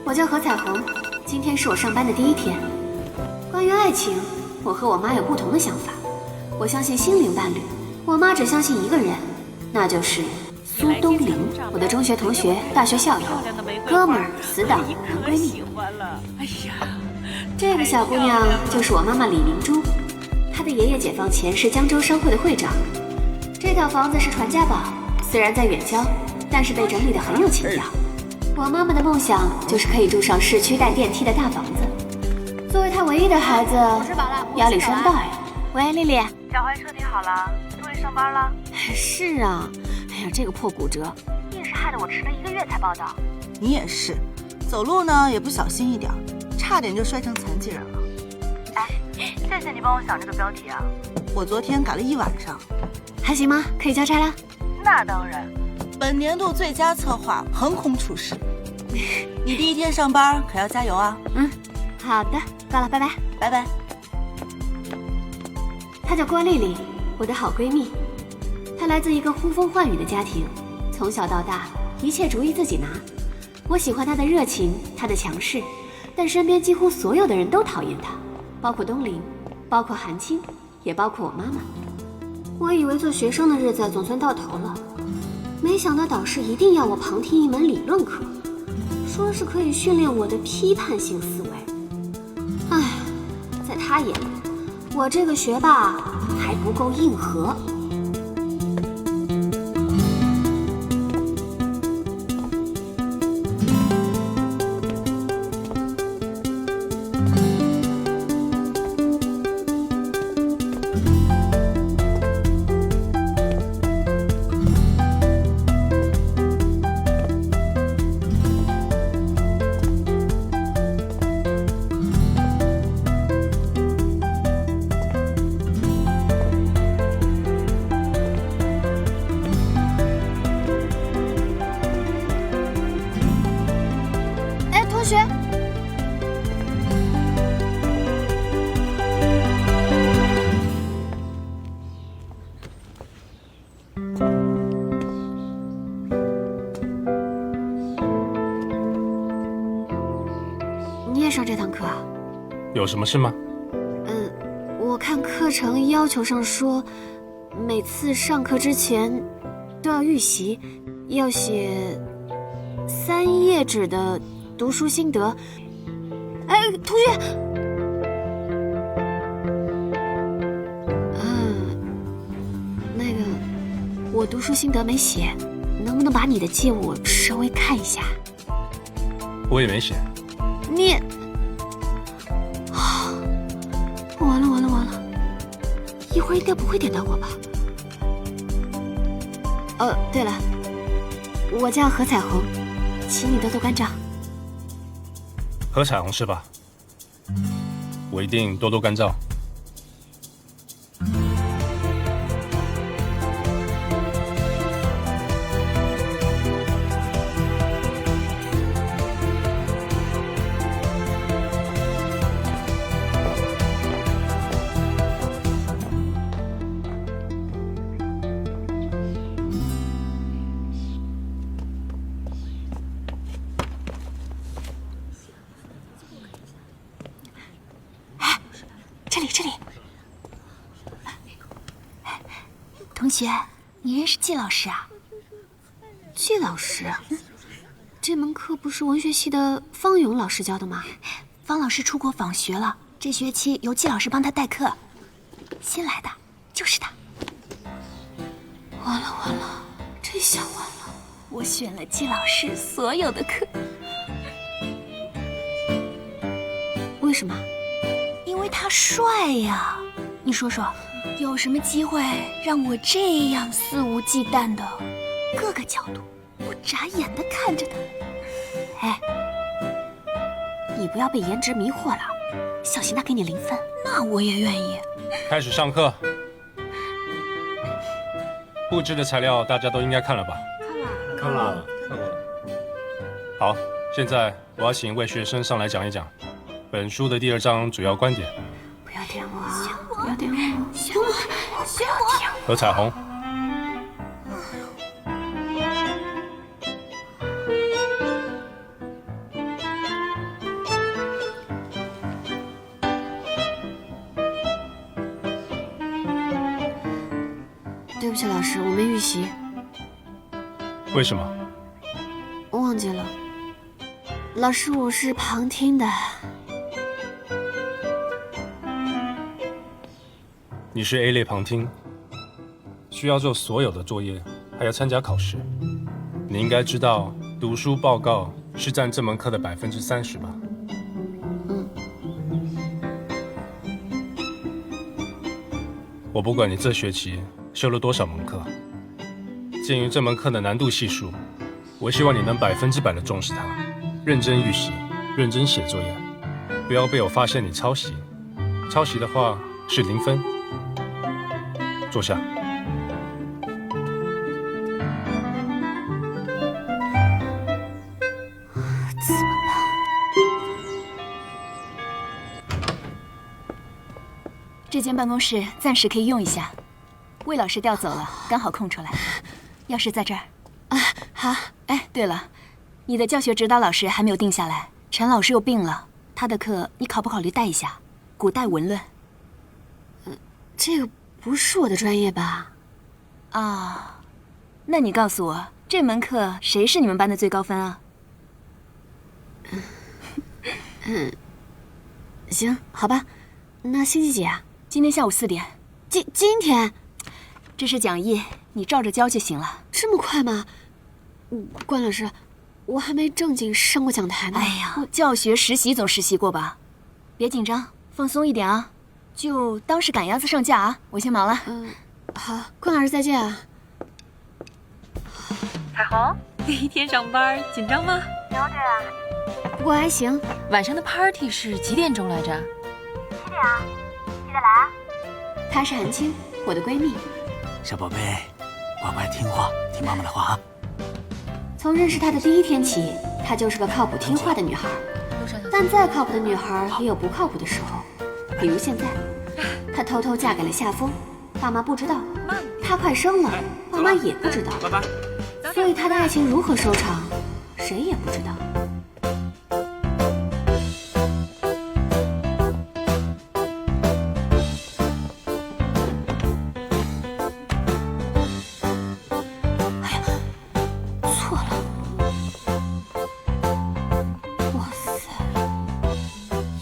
我叫何彩虹，今天是我上班的第一天。关于爱情，我和我妈有不同的想法。我相信心灵伴侣，我妈只相信一个人，那就是苏东林，我的中学同学，大学校友，哥们儿、死党、男闺蜜。哎呀，这个小姑娘就是我妈妈李明珠，她的爷爷解放前是江州商会的会长。这套房子是传家宝，虽然在远郊，但是被整理得很有情调。我妈妈的梦想就是可以住上市区带电梯的大房子。作为她唯一的孩子，压力山大呀。喂，丽丽，脚踝车停好了，终于上班了。是啊，哎呀，这个破骨折，硬是害得我迟了1个月才报道。你也是，走路呢也不小心一点，差点就摔成残疾人了。哎，谢谢你帮我想这个标题啊。我昨天改了1晚上。还行吗？可以交差啦？那当然。本年度最佳策划横空出世。你第一天上班可要加油啊。好的，挂了，拜拜，拜拜。她叫郭丽丽，我的好闺蜜。她来自一个呼风唤雨的家庭，从小到大一切主意自己拿。我喜欢她的热情，她的强势，但身边几乎所有的人都讨厌她，包括东林，包括韩青，也包括我妈妈。我以为做学生的日子总算到头了，没想到导师一定要我旁听一门理论课，说是可以训练我的批判性思维。唉，在他眼里，我这个学霸还不够硬核。你也上这堂课啊？有什么事吗？我看课程要求上说，每次上课之前都要预习，要写3页纸的读书心得。哎，同学，那个我读书心得没写，能不能把你的借我稍微看一下？我也没写。你，完了，一会儿应该不会点到我吧？对了，我叫何彩虹，请你多多关照。何彩虹是吧？我一定多多关照。这里，同学，你认识季老师啊？季老师，这门课不是文学系的方勇老师教的吗？方老师出国访学了，这学期由季老师帮他代课。新来的，就是他。完了，这下完了。我选了季老师所有的课。为什么？因为他帅呀！你说说，有什么机会让我这样肆无忌惮的各个角度不眨眼的看着他？哎，你不要被颜值迷惑了，小心他给你0分。那我也愿意。开始上课。布置的材料大家都应该看了吧？看了。好，现在我要请一位学生上来讲一讲本书的第2章主要观点。不要点我，不要点我，选我！何彩虹，不起，老师，我没预习。为什么？我忘记了。老师，我是旁听的。你是 A 类旁听，需要做所有的作业，还要参加考试。你应该知道，读书报告是占这门课的30%吧？我不管你这学期修了多少门课，鉴于这门课的难度系数，我希望你能100%的重视它，认真预习，认真写作业，不要被我发现你抄袭。抄袭的话是0分。坐下。这间办公室暂时可以用一下，魏老师调走了，刚好空出来。钥匙在这儿。啊，好。哎，对了，你的教学指导老师还没有定下来，陈老师又病了，他的课你考不考虑带一下？古代文论。这个不是我的专业吧？啊，那你告诉我，这门课谁是你们班的最高分啊？行，好吧。那星期几啊？今天下午4点。今天？这是讲义，你照着交就行了。这么快吗？关老师，我还没正经上过讲台呢。哎呀，教学实习总实习过吧？别紧张，放松一点啊，就当是赶鸭子上架啊。我先忙了。好，关老师再见啊。彩虹，第一天上班紧张吗？了解啊。不过还行。晚上的 party 是几点钟来着？7点啊，记得来啊。她是韩青，我的闺蜜。小宝贝，乖乖听话，听妈妈的话啊。从认识她的第一天起，她就是个靠谱听话的女孩。但再靠谱的女孩也有不靠谱的时候，比如现在，她偷偷嫁给了夏风，爸妈不知道；她快生了，爸妈也不知道。拜拜。所以她的爱情如何收场，谁也不知道。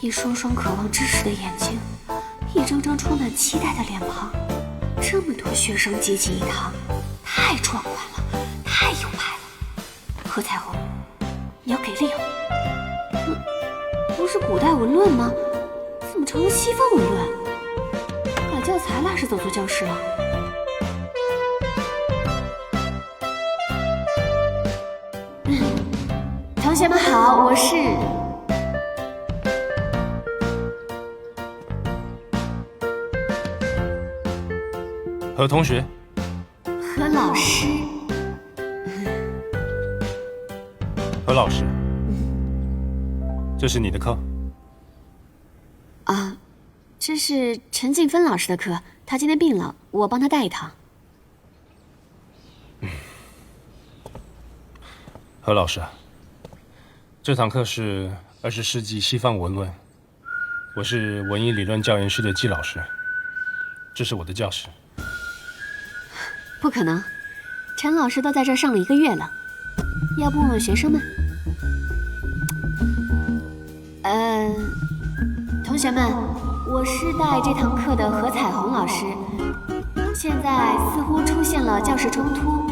一双双渴望知识的眼睛，一张张充满期待的脸庞，这么多学生挤进一堂，太壮观了，太有派了。何彩虹，你要给力哦！不是古代文论吗？怎么成了西方文论？改教材了还是走错教室了？同学们好，我是。何同学，何老师，何老师，这是你的课啊？这是陈静芬老师的课，她今天病了，我帮她带一堂。何老师，这堂课是20世纪西方文论，我是文艺理论教研室的季老师，这是我的教室。不可能，陈老师都在这儿上了1个月了，要不问问学生们？同学们，我是带这堂课的何彩虹老师。现在似乎出现了教室冲突，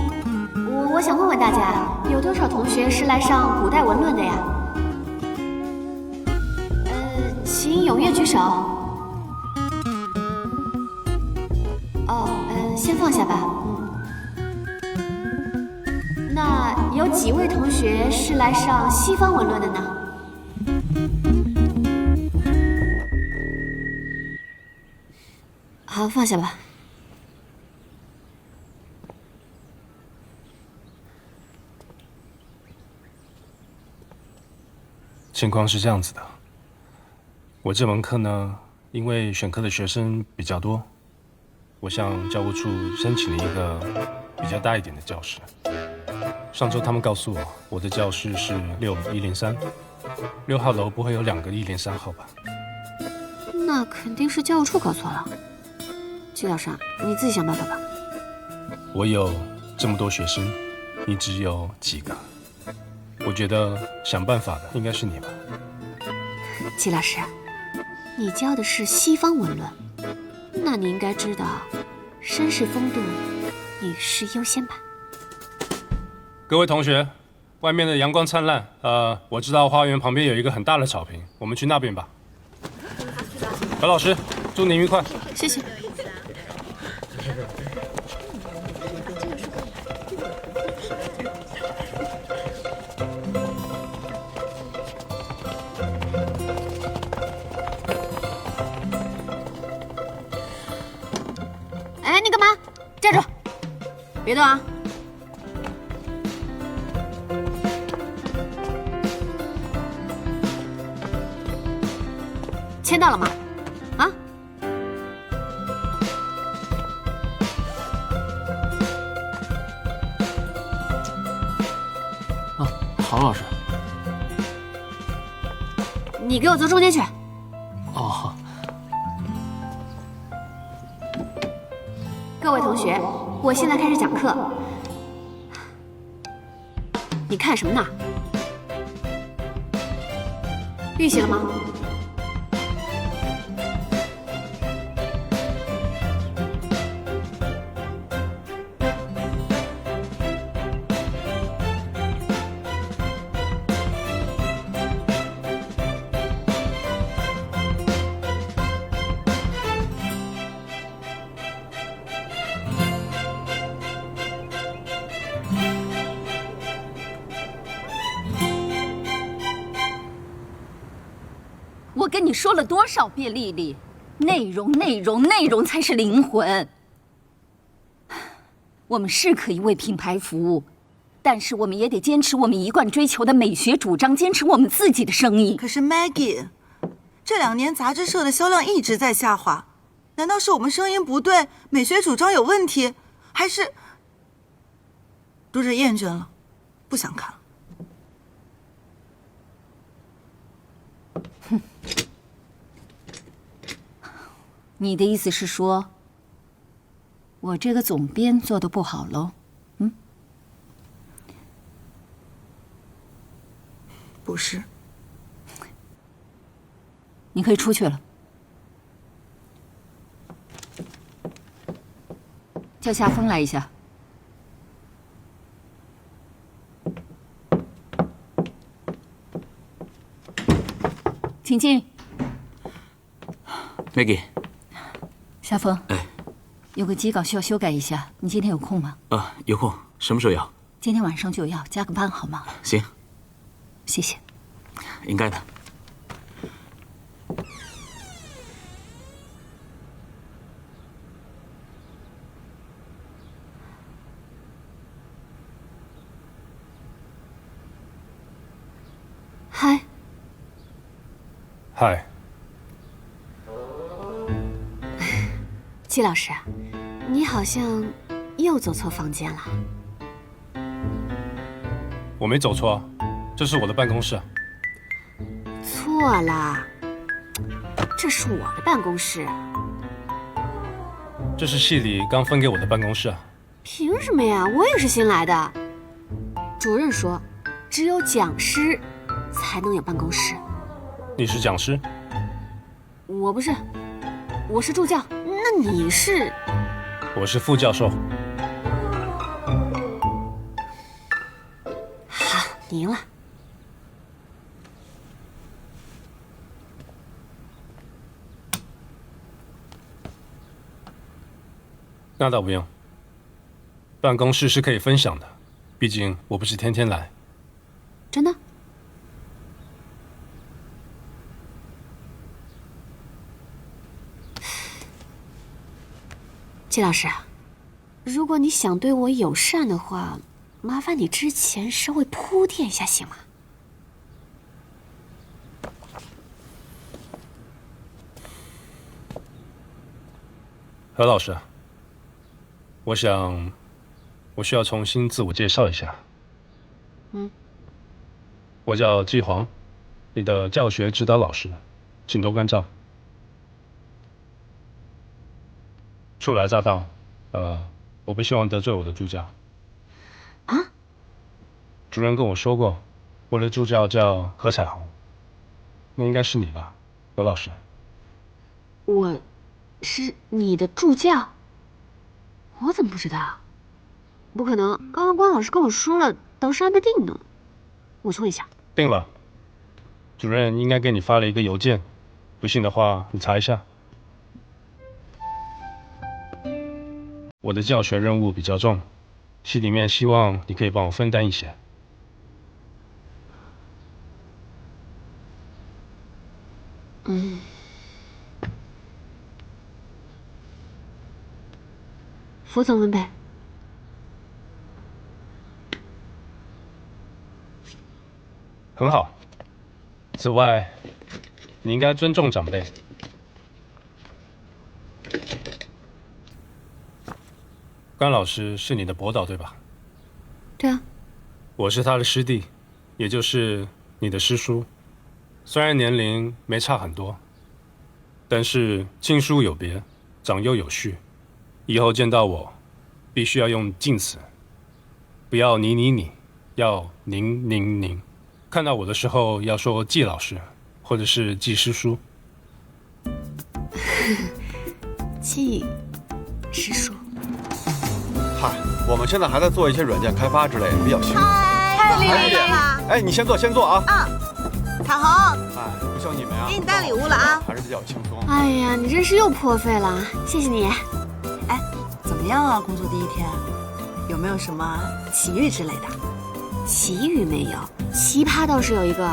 我想问问大家，有多少同学是来上古代文论的呀？请踊跃举手。先放下吧。那有几位同学是来上西方文论的呢？好，放下吧。情况是这样子的，我这门课呢，因为选课的学生比较多，我向教务处申请了一个比较大一点的教室。上周他们告诉我，我的教室是6103，6号楼不会有2个103号吧？那肯定是教务处搞错了。季老师，你自己想办法吧。我有这么多学生，你只有几个？我觉得想办法的应该是你吧。季老师，你教的是西方文论，那你应该知道绅士风度，女士优先吧？各位同学，外面的阳光灿烂，我知道花园旁边有一个很大的草坪，我们去那边吧。何老师，祝您愉快。谢谢。哎，你干嘛？站住！别动啊！签到了吗？啊？哦，郝老师。你给我坐中间去。哦。各位同学，我现在开始讲课。你看什么呢？预习了吗？我跟你说了多少遍，丽丽，内容才是灵魂。我们是可以为品牌服务，但是我们也得坚持我们一贯追求的美学主张，坚持我们自己的生意。可是 Maggie， 这2年杂志社的销量一直在下滑，难道是我们声音不对，美学主张有问题，还是读者厌倦了，不想看了？你的意思是说，我这个总编做的不好喽？嗯？不是。你可以出去了。叫夏风来一下。请进。Maggie。夏风，哎，有个机稿需要修改一下，你今天有空吗？有空，什么时候要？今天晚上就要，加个班好吗？行，谢谢。应该的。嗨。嗨。季老师，你好像又走错房间了。我没走错，这是我的办公室。错了，这是我的办公室。这是系里刚分给我的办公室啊。凭什么呀？我也是新来的。主任说，只有讲师才能有办公室。你是讲师？我不是，我是助教。那你是？我是副教授。好，你赢了。那倒不用，办公室是可以分享的，毕竟我不是天天来。真的？季老师，如果你想对我友善的话，麻烦你之前稍微铺垫一下，行吗？何老师，我想，我需要重新自我介绍一下。我叫季黄，你的教学指导老师，请多关照。初来乍到，我不希望得罪我的助教。啊？主任跟我说过，我的助教叫何彩虹，那应该是你吧，何老师？我是你的助教？我怎么不知道？不可能，刚刚关老师跟我说了，都是安排定的。我去问一下。定了，主任应该给你发了一个邮件，不信的话你查一下。我的教学任务比较重，系里面希望你可以帮我分担一些。服从分配。很好。此外，你应该尊重长辈。关老师是你的博导对吧？对啊。我是他的师弟，也就是你的师叔。虽然年龄没差很多，但是亲疏有别，长幼有序。以后见到我，必须要用敬词，不要你，要您。看到我的时候要说季老师，或者是季师叔。季师叔。嗨，我们现在还在做一些软件开发之类的，比较辛苦。太厉害了！哎，你先坐啊。啊，彩虹。哎，不像你们呀，给你带礼物了啊，还是比较轻松。哎呀，你真是又破费了，谢谢你。哎，怎么样啊？工作第一天，有没有什么奇遇之类的？奇遇没有，奇葩倒是有一个。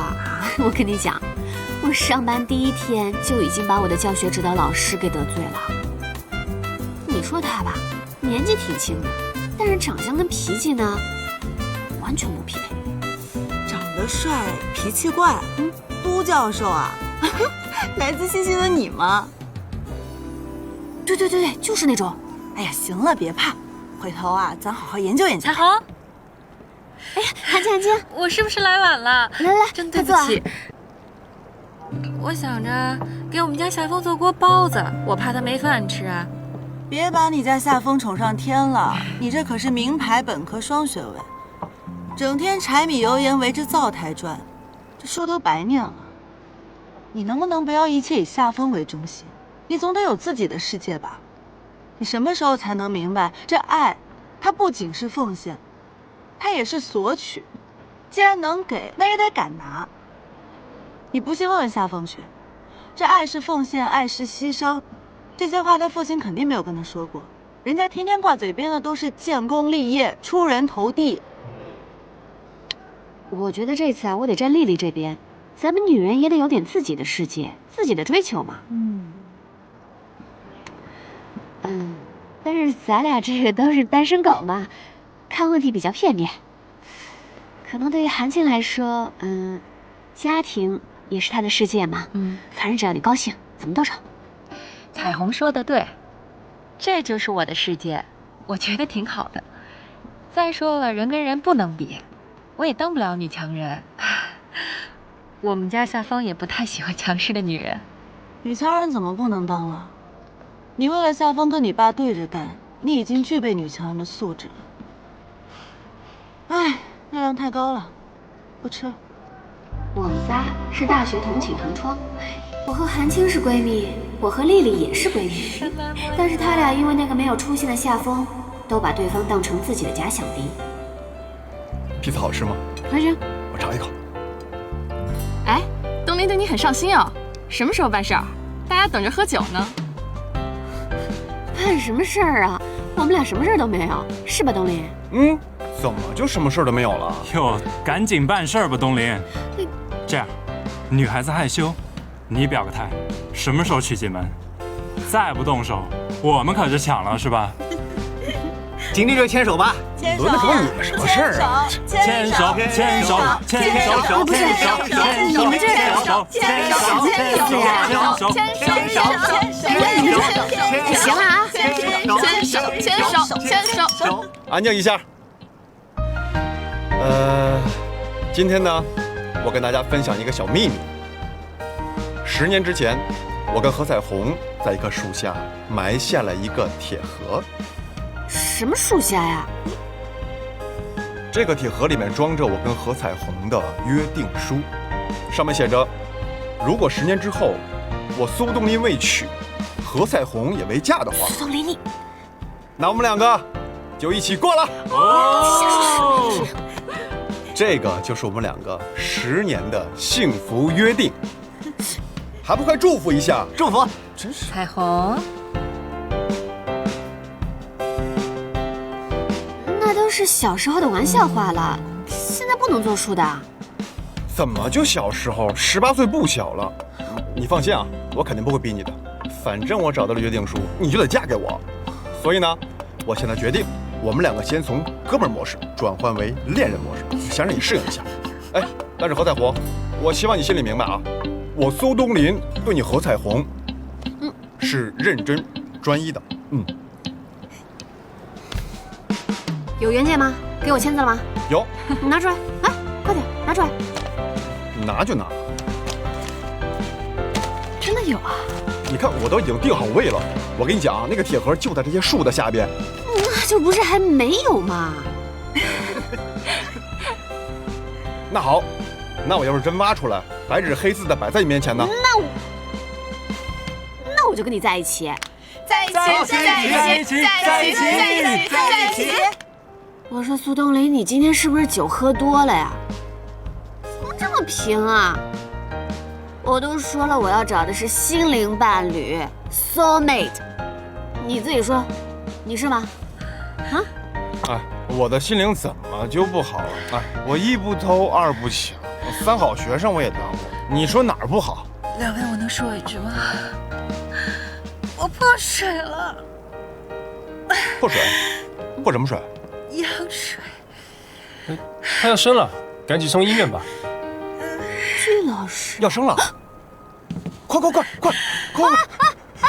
我跟你讲，我上班第一天就已经把我的教学指导老师给得罪了。你说他吧，年纪挺轻的，但是长相跟脾气呢，完全不匹配。长得帅，脾气怪，都教授啊，来自星星的你吗？对，就是那种。哎呀，行了，别怕，回头啊，咱好好研究研究。彩虹，哎，韩晶，我是不是来晚了？来，真对不起。我想着给我们家夏风做锅包子，我怕他没饭吃啊。别把你家夏风宠上天了，你这可是名牌本科双学位，整天柴米油盐围着灶台转，这书都白念了。你能不能不要一切以夏风为中心？你总得有自己的世界吧？你什么时候才能明白，这爱，它不仅是奉献，它也是索取。既然能给，那也得敢拿。你不信问问夏风去，这爱是奉献，爱是牺牲，这些话他父亲肯定没有跟他说过。人家天天挂嘴边的都是建功立业、出人头地。我觉得这次啊，我得站丽丽这边。咱们女人也得有点自己的世界，自己的追求嘛。但是咱俩这个都是单身狗嘛，看问题比较片面。可能对于韩青来说，家庭也是她的世界嘛。反正只要你高兴，怎么都成。彩虹说的对，这就是我的世界，我觉得挺好的。再说了，人跟人不能比，我也当不了女强人。我们家夏风也不太喜欢强势的女人。女强人怎么不能当了？你为了夏风跟你爸对着干，你已经具备女强人的素质了。哎，热量太高了，不吃了。我们仨是大学同寝同窗，我和韩青是闺蜜，我和丽丽也是闺蜜，但是他俩因为那个没有出息的夏风，都把对方当成自己的假想敌。披萨好吃吗？还行。我尝一口。哎，东林对你很上心哦，什么时候办事儿？大家等着喝酒呢。办什么事儿啊？我们俩什么事儿都没有，是吧，东林？怎么就什么事儿都没有了？哟，赶紧办事儿吧，东林。这样，女孩子害羞，你表个态，什么时候娶进门？再不动手，我们可是抢了，是吧？经理就牵手吧。轮得着你们什么事儿啊？牵手，牵手，牵手，不是，你们这人，牵手，行了啊，牵手。安静一下。今天呢，我跟大家分享一个小秘密。10年之前，我跟何彩虹在一棵树下埋下了一个铁盒。什么属下呀？这个铁盒里面装着我跟何彩虹的约定书，上面写着，如果10年之后我苏东林未娶，何彩虹也未嫁的话，苏东林，你，那我们2个就一起过了。哦，这个就是我们2个10年的幸福约定，还不快祝福一下？祝福！真是彩虹，那都是小时候的玩笑话了，现在不能作数的。怎么就小时候？18岁不小了。你放心啊，我肯定不会逼你的。反正我找到了约定书，你就得嫁给我。所以呢，我现在决定，我们2个先从哥们儿模式转换为恋人模式，先让你适应一下。哎，但是何彩虹，我希望你心里明白啊，我苏东林对你何彩虹，是认真专一的。有原件吗？给我签字了吗？有，你拿出来，来，快点拿出来。拿就拿。真的有啊？你看，我都已经定好位了。我跟你讲啊，那个铁盒就在这些树的下边。那就不是还没有吗？那好，那我要是真挖出来，白纸黑字的摆在你面前呢？那我就跟你在一起。在一起，在一起。我说苏东林，你今天是不是酒喝多了呀？怎么这么平啊？我都说了，我要找的是心灵伴侣 ，soul mate。你自己说，你是吗？啊？哎，我的心灵怎么就不好了？哎，我1不偷2不抢，3好学生我也当过。你说哪儿不好2位，我能说一句吗？我破水了。破水？破什么水？羊水。他要生了，赶紧送医院吧。季老师要生了，快！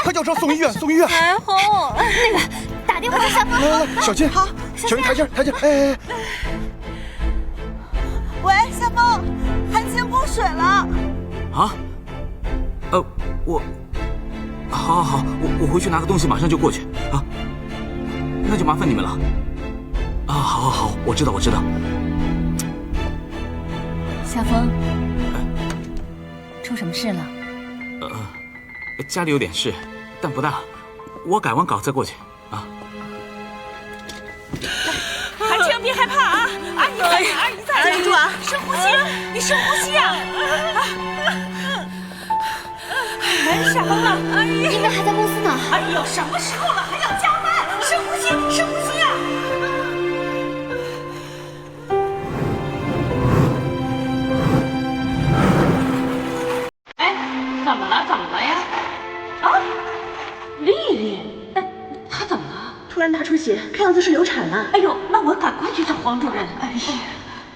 快叫车送医院，送医院！彩虹，那个打电话叫夏风。来，小心！好，小心台阶。哎，喂，夏风，韩青破水了。啊？好，我回去拿个东西，马上就过去啊。那就麻烦你们了。啊，好，我知道。夏风，出什么事了？家里有点事，但不大，我改完稿再过去啊。韩青，别害怕啊！阿姨在，记住啊，深呼吸，你深呼吸啊！傻疯了，阿姨，应该还在公司呢。哎呦，什么时候了还要加班？深呼吸啊！哎，怎么了呀？啊，丽丽，她怎么了？突然大出血，看样子是流产了。哎呦，那我赶快去找黄主任。哎呀，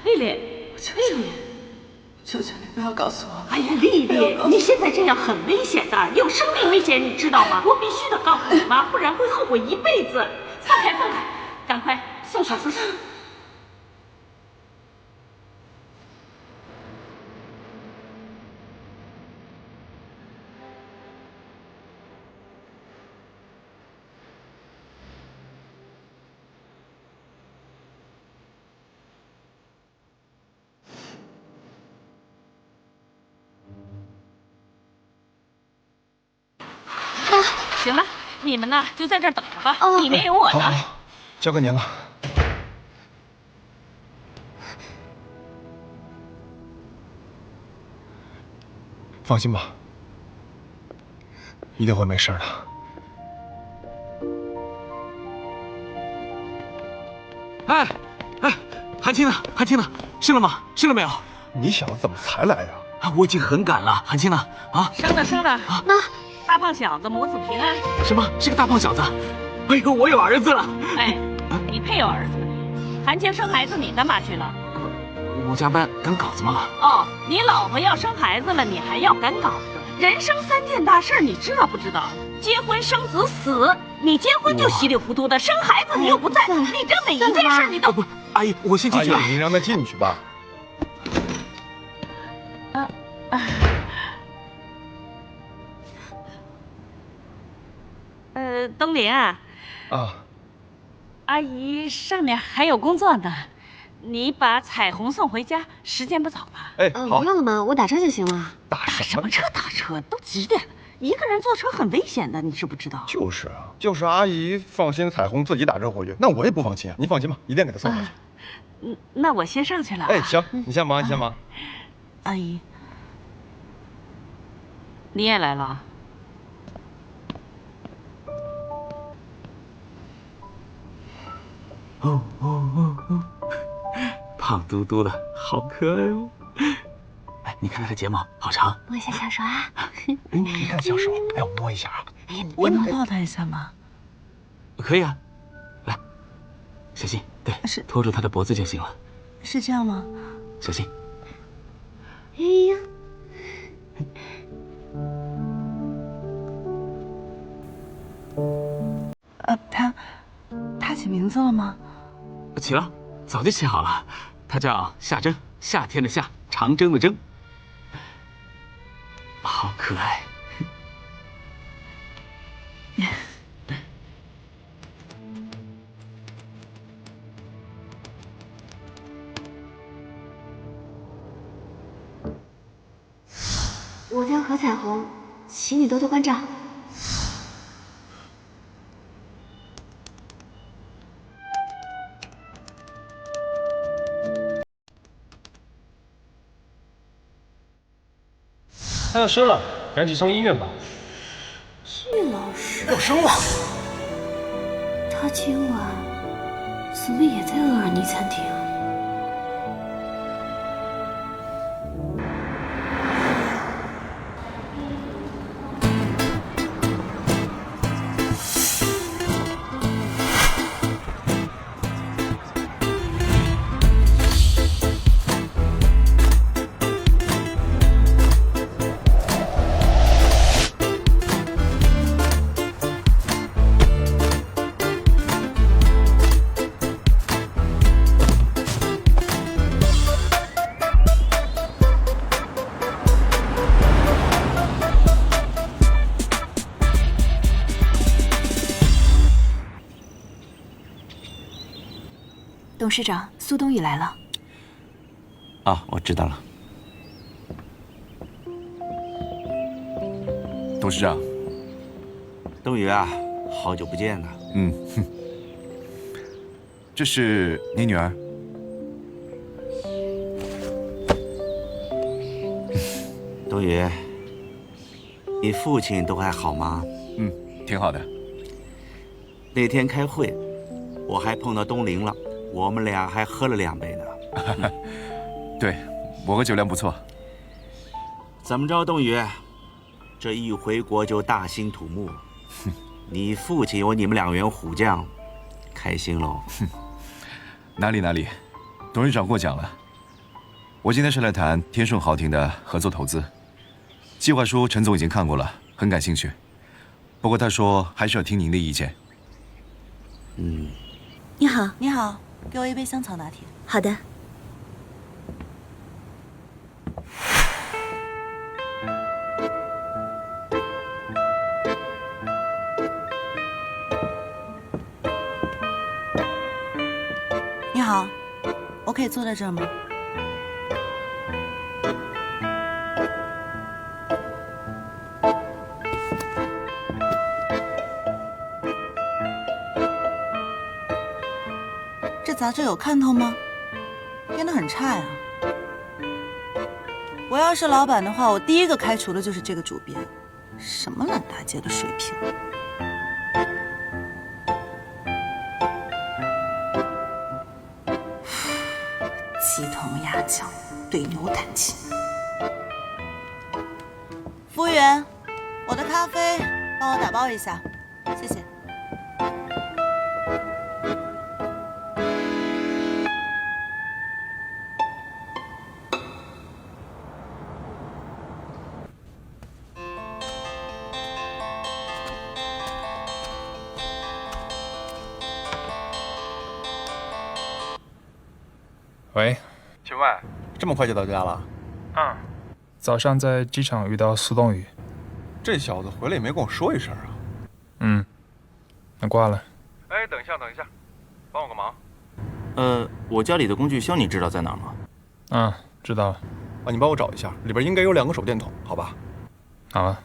丽丽，求求你不要告诉我！哎呀，丽丽，你现在这样很危险的，有生命危险，你知道吗？我必须得告诉你妈，不然会后悔一辈子。放开，赶快送手术室。行了，你们呢就在这儿等着吧，里面有我呢。好，交给您了。放心吧，一定会没事的。哎，韩青呢？生了吗？生了没有？你小子怎么才来呀？我已经很赶了。韩青呢？啊，生了。那大胖小子母子平安。什么？是个大胖小子？哎呦，我有儿子了！哎，你配有儿子？韩青生孩子，你干嘛去了？我加班赶稿子嘛。哦，你老婆要生孩子了，你还要赶稿子？人生3件大事，你知道不知道？结婚、生子、死。你结婚就稀里糊涂的，生孩子你又不在，你这每一件事你都……不，阿姨，我先进去了。您让他进去吧。东林啊。啊。阿姨上面还有工作呢，你把彩虹送回家，时间不早吧？哎，好，不用了吗？我打车就行了。打什么车？打车都几点了？一个人坐车很危险的，你知不知道？就是啊，就是阿姨放心彩虹自己打车回去，那我也不放心啊。您放心吧，一定给她送回去。那我先上去了。哎，行，你先忙，你先忙。阿姨，你也来了。胖嘟嘟的，好可爱哦！哎，你看他的睫毛好长。摸一下小手啊。你看小手，哎，我摸一下啊。哎呀，我能抱他一下吗？可以啊，来，小心，对，是拖住他的脖子就行了。是这样吗？小心。哎呀，他起名字了吗？起了，早就起好了。他叫夏征，夏天的夏，长征的征，好可爱。我叫何彩虹，请你多多关照。他要生了，赶紧送医院吧。季老师要生了。他今晚怎么也在厄尔尼餐厅？董事长，苏东雨来了。啊，我知道了。董事长，东雨啊，好久不见呐。这是你女儿。东雨，你父亲都还好吗？挺好的。那天开会，我还碰到东林了。我们俩还喝了2杯呢。对，我和酒量不错。怎么着，东宇？这一回国就大兴土木，你父亲有你们2员虎将，开心喽。哪里，董事长过奖了。我今天是来谈天顺豪庭的合作投资，计划书陈总已经看过了，很感兴趣。不过他说还是要听您的意见。你好，你好。给我一杯香草拿铁。好的。你好，我可以坐在这儿吗？这杂志有看头吗？编得很差呀。我要是老板的话，我第一个开除的就是这个主编，什么烂大街的水平。鸡同鸭讲，对牛弹琴。服务员，我的咖啡帮我打包一下，谢谢。喂，请问这么快就到家了？早上在机场遇到苏东雨。这小子回来也没跟我说一声啊。那挂了。哎，等一下，帮我个忙。我家里的工具箱你知道在哪儿吗？知道了。啊，你帮我找一下，里边应该有2个手电筒，好吧？好啊。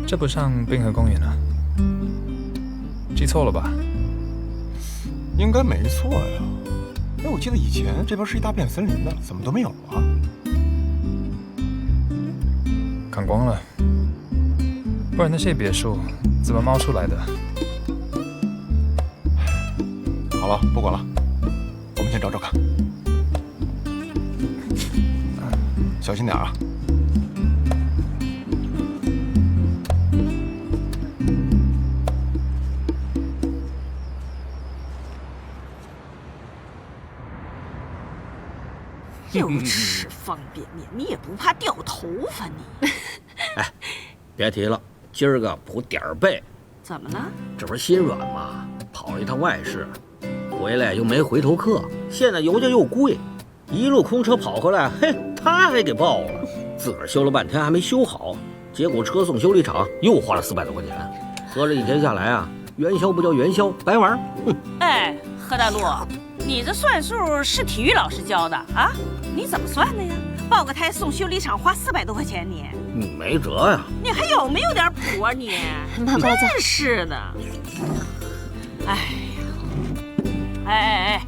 这不像滨河公园啊，记错了吧？应该没错呀。哎，我记得以前这边是一大片森林的，怎么都没有啊？砍光了，不然那些别墅怎么冒出来的？好了，不管了，我们先找找看。小心点啊！又吃方便面，你也不怕掉头发你？哎，别提了，今儿个补点儿背。怎么了？这不是心软吗？跑了一趟外市，回来又没回头客，现在油价又贵，一路空车跑回来，嘿，他还给爆了，自个儿修了半天还没修好，结果车送修理厂又花了400多块钱，合着一天下来啊，元宵不叫元宵，白玩。哼！哎，何大路，你这算数是体育老师教的啊？你怎么算的呀？爆个胎送修理厂花400多块钱你？没辙呀。你还有没有点谱啊你？妈过来真是的。哎呀，哎，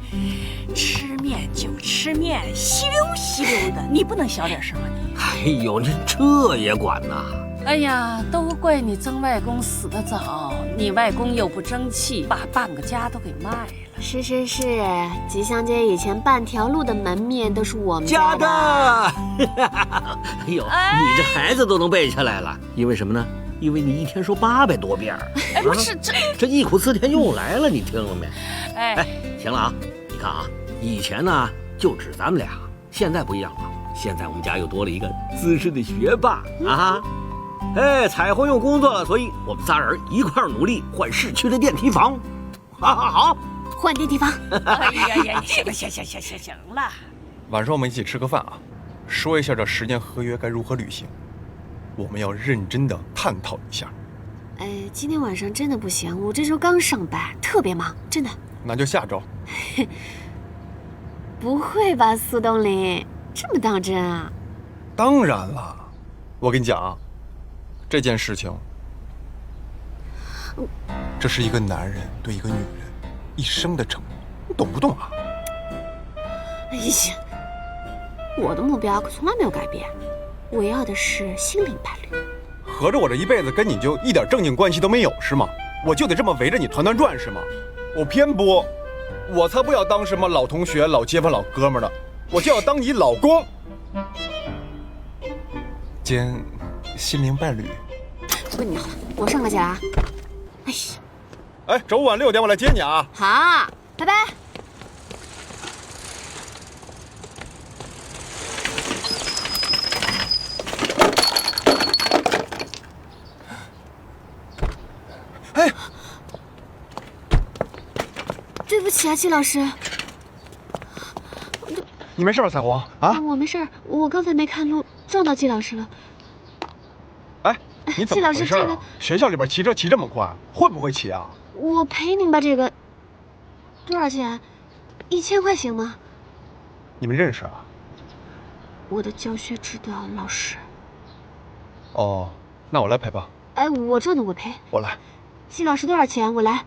吃面就吃面，稀溜稀溜的，你不能小点声啊你。哎呦，这也管呐？哎呀，都怪你曾外公死得早，你外公又不争气，把半个家都给卖了。是，吉祥街以前半条路的门面都是我们家的。哎呦，你这孩子都能背下来了，因为什么呢？因为你一天说800多遍。哎，不是这忆苦思甜又来了，你听了没？哎，行了啊，你看啊，以前呢就只咱们俩，现在不一样了，现在我们家又多了一个资深的学霸啊。哎，彩虹又工作了，所以我们仨人一块儿努力换市区的电梯房。好，换电梯房。哎呀，行了。晚上我们一起吃个饭啊，说一下这10年合约该如何履行。我们要认真的探讨一下。今天晚上真的不行，我这周刚上班，特别忙，真的。那就下周。不会吧，苏东林，这么当真啊？当然了，我跟你讲啊，这件事情，这是一个男人对一个女人一生的承诺，你懂不懂啊？哎呀，我的目标可从来没有改变，我要的是心灵伴侣。合着我这一辈子跟你就一点正经关系都没有是吗？我就得这么围着你团团转是吗？我偏不，我才不要当什么老同学、老街坊、老哥们的，我就要当你老公兼心灵伴侣。不你好了，我上课去了啊。哎呀，哎，周五晚6点我来接你啊。好，拜拜。哎，对不起啊，季老师。你没事吧，彩虹啊？我没事，我刚才没看路，撞到季老师了。哎，你怎么回事啊？季老师，这个学校里边骑车骑这么快，会不会骑啊？我赔您吧，这个多少钱？1000块行吗？你们认识啊？我的教学指导老师。哦，那我来赔吧。哎，我赚的我赔。我来。季老师多少钱？我来。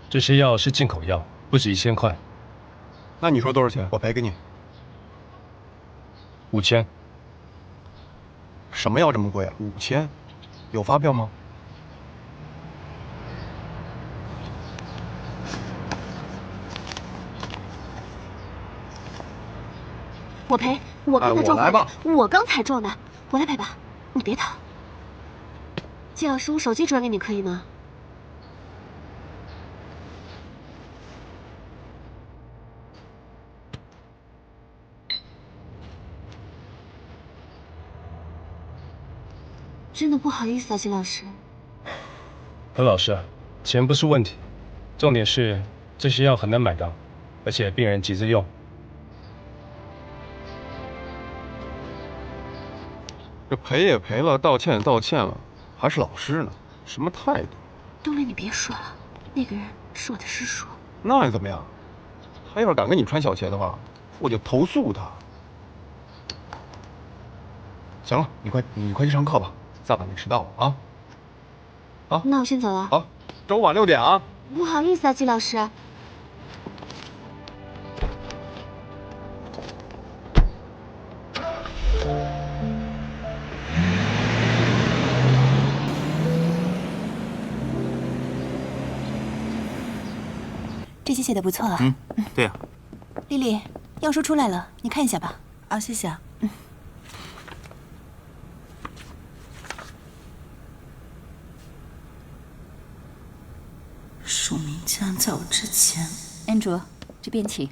这些药是进口药，不止1000块。那你说多少钱？我赔给你。5000。什么药这么贵啊？5000？有发票吗？我赔，我刚才撞的，我来吧，我刚才撞的，我来赔吧，你别逃。季老师，我手机转给你可以吗？真的不好意思啊，季老师。何老师，钱不是问题，重点是这些药很难买到，而且病人急着用。这赔也赔了，道歉也道歉了，还是老师呢？什么态度？东林，你别说了，那个人是我的师叔。那又怎么样？他要是敢跟你穿小鞋的话，我就投诉他。行了，你快去上课吧，再晚点迟到了啊！好，那我先走了。好，周五晚6点啊。不好意思啊，季老师。这些写的不错啊。对呀。丽丽，药书出来了，你看一下吧。啊，谢谢。署名竟然在我之前。安卓，这边请。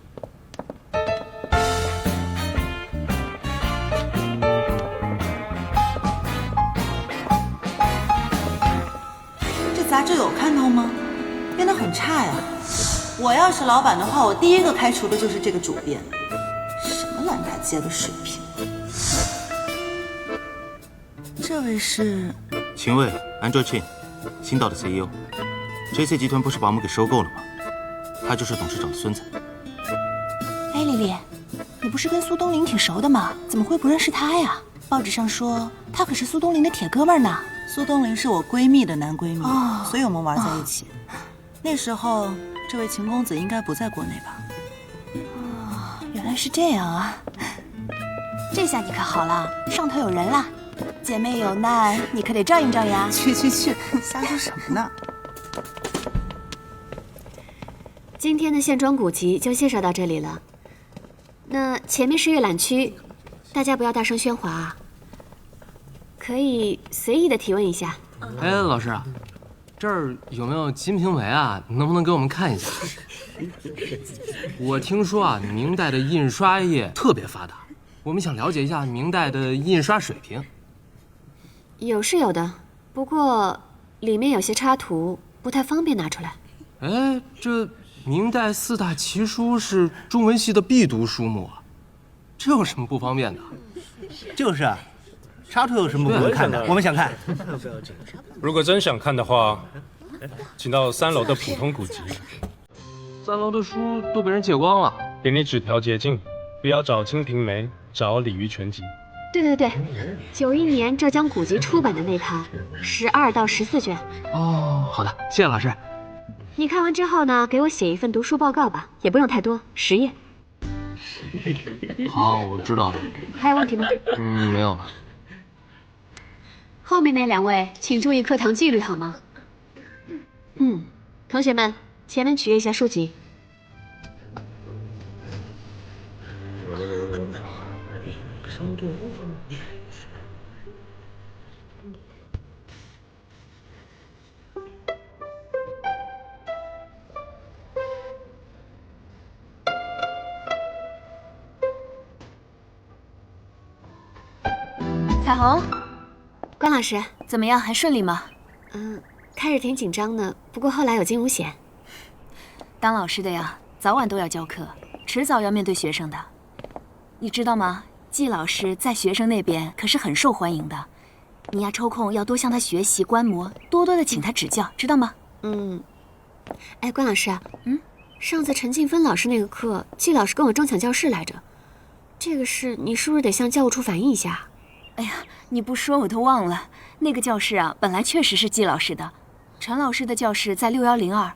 这杂志有看头吗？编得很差呀。我要是老板的话，我第一个开除的就是这个主编。什么烂大街的水平！这位是？秦卫，安卓庆，新到的 CEO。JC 集团不是把我们给收购了吗？他就是董事长的孙子。哎，丽丽，你不是跟苏东林挺熟的吗？怎么会不认识他呀？报纸上说他可是苏东林的铁哥们呢。苏东林是我闺蜜的男闺蜜，所以我们玩在一起。那时候，这位秦公子应该不在国内吧？原来是这样啊！这下你可好了，上头有人了。姐妹有难，你可得照应照应啊！去，瞎说什么呢？今天的线装古籍就介绍到这里了。那前面是阅览区，大家不要大声喧哗啊，可以随意的提问一下。哎，老师，这儿有没有《金瓶梅》啊？能不能给我们看一下？我听说啊，明代的印刷业特别发达，我们想了解一下明代的印刷水平。有是有的，不过里面有些插图不太方便拿出来。哎，这明代4大奇书是中文系的必读书目啊，这有什么不方便的？就是啊，插图有什么不能看的？我们想看。如果真想看的话，请到3楼的普通古籍。3楼的书都被人借光了。给你指条捷径，不要找《金瓶梅》，找《鲤鱼全集》。对，91年浙江古籍出版的那套，12到14卷。哦，好的，谢谢老师。你看完之后呢，给我写一份读书报告吧，也不用太多，10页。好，我知道了。还有问题吗？没有了。后面那2位，请注意课堂纪律好吗？同学们，前面取阅一下书籍。彩虹，关老师，怎么样？还顺利吗？开始挺紧张的，不过后来有惊无险。当老师的呀，早晚都要教课，迟早要面对学生的。你知道吗？季老师在学生那边可是很受欢迎的。你呀，抽空要多向他学习观摩，多多的请他指教，知道吗？哎，关老师，上次陈静芬老师那个课，季老师跟我争抢教室来着。这个事你是不是得向教务处反映一下？哎呀，你不说我都忘了，那个教室啊，本来确实是季老师的。陈老师的教室在6102，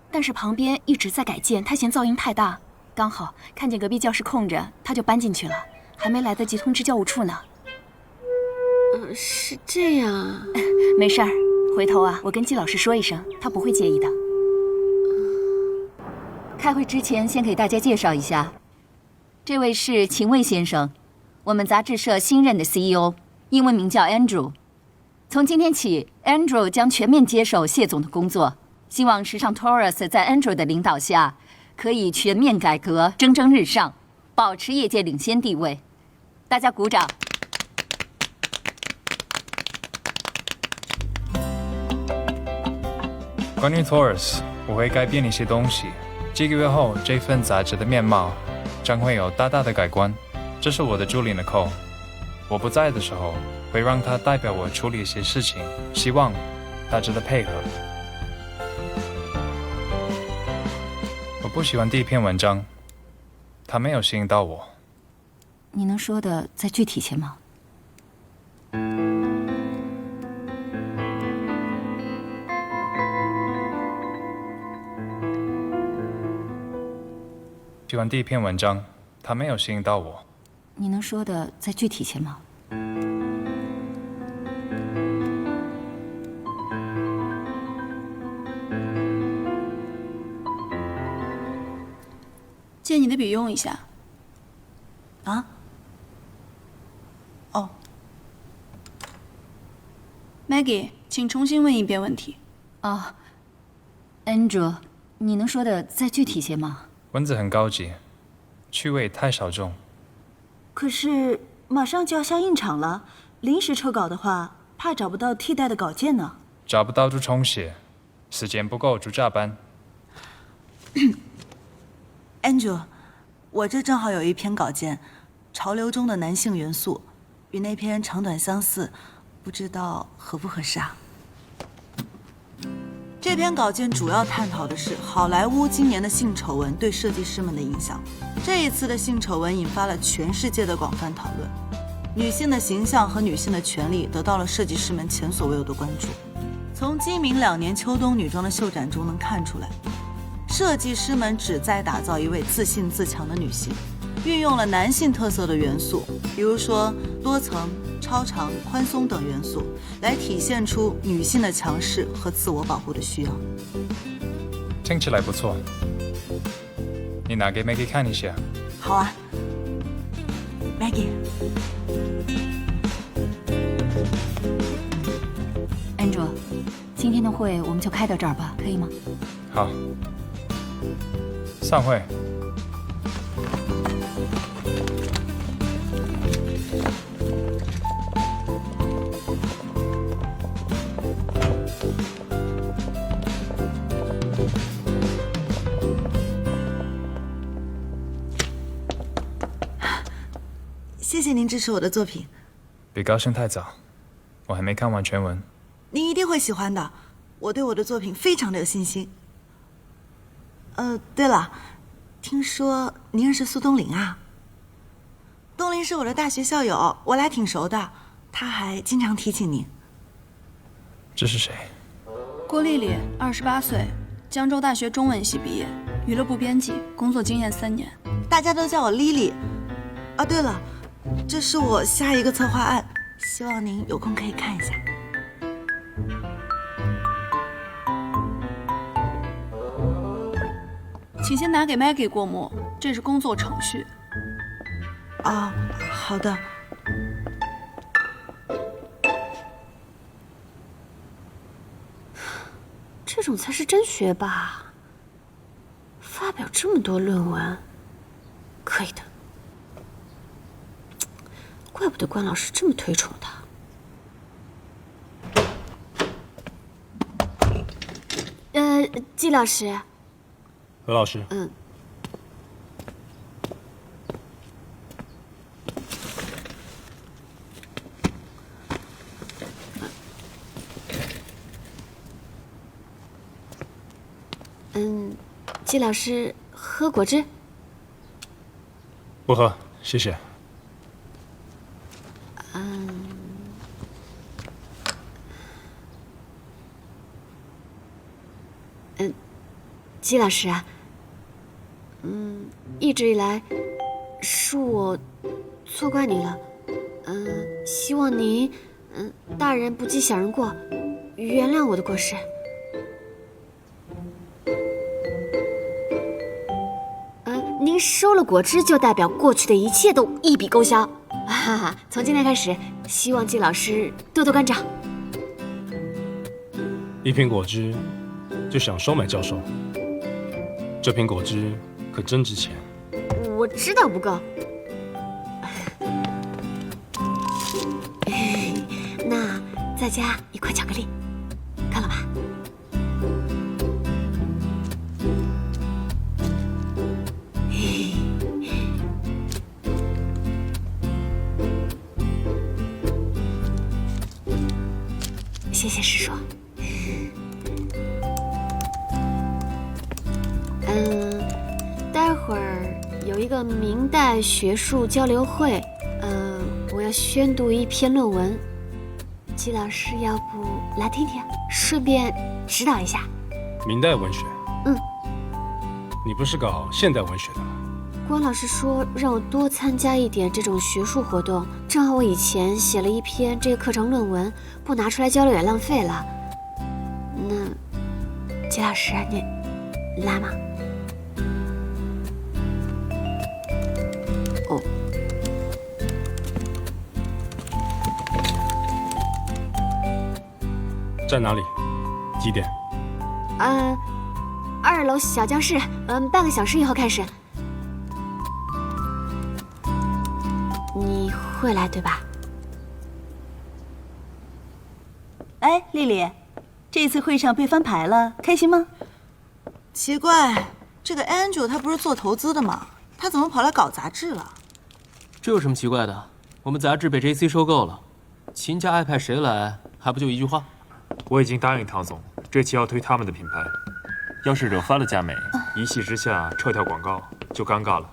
但是旁边一直在改建，他嫌噪音太大，刚好看见隔壁教室空着，他就搬进去了，还没来得及通知教务处呢。是这样啊。没事儿，回头啊，我跟季老师说一声，他不会介意的。开会之前，先给大家介绍一下，这位是秦卫先生，我们杂志社新任的 CEO， 英文名叫 Andrew。从今天起 ，Andrew 将全面接手谢总的工作。希望时尚 Taurus 在 Andrew 的领导下，可以全面改革，蒸蒸日上，保持业界领先地位。大家鼓掌。关于 Taurus， 我会改变一些东西。几个月后，这份杂志的面貌将会有大大的改观。这是我的助理 Nicole， 我不在的时候，会让她代表我处理一些事情，希望她值得配合。我不喜欢第一篇文章，它没有吸引到我。你能说的再具体些吗？喜欢第一篇文章，它没有吸引到我。你能说的再具体些吗？借你的笔用一下。啊？哦。Maggie， 请重新问一遍问题。啊 ，Andrew， 你能说的再具体些吗？文字很高级，趣味太小众。可是马上就要下印厂了，临时抽稿的话，怕找不到替代的稿件呢。找不到就重写，时间不够就加班。Andrew， 我这正好有一篇稿件，潮流中的男性元素，与那篇长短相似，不知道合不合适啊？这篇稿件主要探讨的是好莱坞今年的性丑闻对设计师们的影响。这一次的性丑闻引发了全世界的广泛讨论，女性的形象和女性的权利得到了设计师们前所未有的关注。从今明2年秋冬女装的秀展中能看出来，设计师们旨在打造一位自信自强的女性，运用了男性特色的元素，比如说多层、超长、宽松等元素，来体现出女性的强势和自我保护的需要。听起来不错，你拿给 Maggie 看一下。好啊 ，Maggie。Andrew， 今天的会我们就开到这儿吧，可以吗？好，散会。谢谢您支持我的作品。别高兴太早，我还没看完全文。您一定会喜欢的，我对我的作品非常的有信心。对了，听说您认识苏东林啊？东林是我的大学校友，我俩挺熟的，他还经常提起您。这是谁？郭丽丽，28岁，江州大学中文系毕业，娱乐部编辑，工作经验3年。大家都叫我丽丽。啊，对了，这是我下一个策划案，希望您有空可以看一下。请先拿给 Maggie 过目，这是工作程序。啊，好的。这种才是真学霸，发表这么多论文，可以的。怪不得关老师这么推崇他。季老师。何老师。季老师喝果汁？不喝，谢谢。季老师啊，一直以来是我错怪你了，希望您，大人不计小人过，原谅我的过失。您收了果汁，就代表过去的一切都一笔勾销。哈哈，从今天开始，希望季老师多多关照。一瓶果汁就想收买教授，这瓶果汁可真值钱。我知道不够。那再加1块巧克力，够了吧？谢谢师叔。待会儿有一个明代学术交流会，我要宣读一篇论文，季老师要不来听听，顺便指导一下。明代文学？嗯。你不是搞现代文学的？关老师说让我多参加一点这种学术活动，正好我以前写了一篇这个课程论文，不拿出来交流也浪费了。那季老师你来吗？哦。在哪里？几点？2楼小教室，半个小时以后开始。你会来对吧？哎，丽丽，这次会上被翻牌了，开心吗？奇怪，这个 Andrew 他不是做投资的吗？他怎么跑来搞杂志了？这有什么奇怪的？我们杂志被 JC 收购了，秦家爱派谁来，还不就一句话？我已经答应唐总，这期要推他们的品牌，要是惹翻了佳美，一气之下撤掉广告就尴尬了。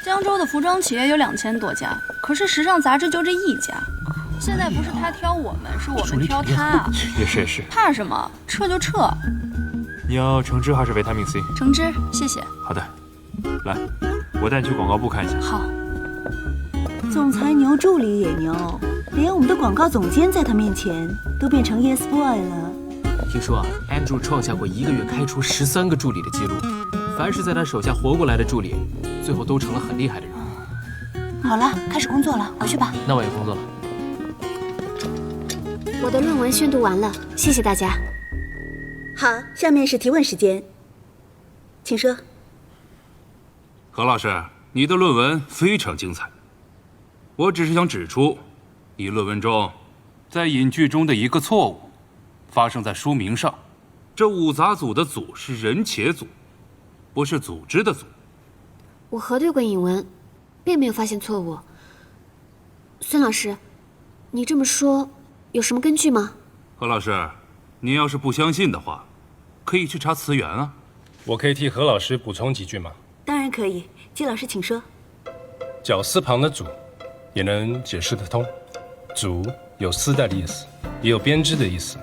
江州的服装企业有2000多家，可是时尚杂志就这一家。现在不是他挑我们，是我们挑他啊！也是也是。怕什么？撤就撤。你要橙汁还是维他命 C？ 橙汁，谢谢。好的，来，我带你去广告部看一下。好。总裁牛，助理也牛，连我们的广告总监在他面前都变成 Yes Boy 了。听说啊 ，Andrew 创下过1个月开除13个助理的记录。凡是在他手下活过来的助理，最后都成了很厉害的人。好了，开始工作了，回去吧。那我也工作了。我的论文宣读完了，谢谢大家。好，下面是提问时间，请说。何老师，你的论文非常精彩。我只是想指出，你论文中在引句中的一个错误，发生在书名上。这五杂组的组是人且组，不是组织的组。我核对过引文，并没有发现错误。孙老师，你这么说有什么根据吗？何老师，你要是不相信的话，可以去查词源啊。我可以替何老师补充几句吗？当然可以，季老师请说。绞丝旁的组也能解释得通，组有丝带的意思，也有编织的意思。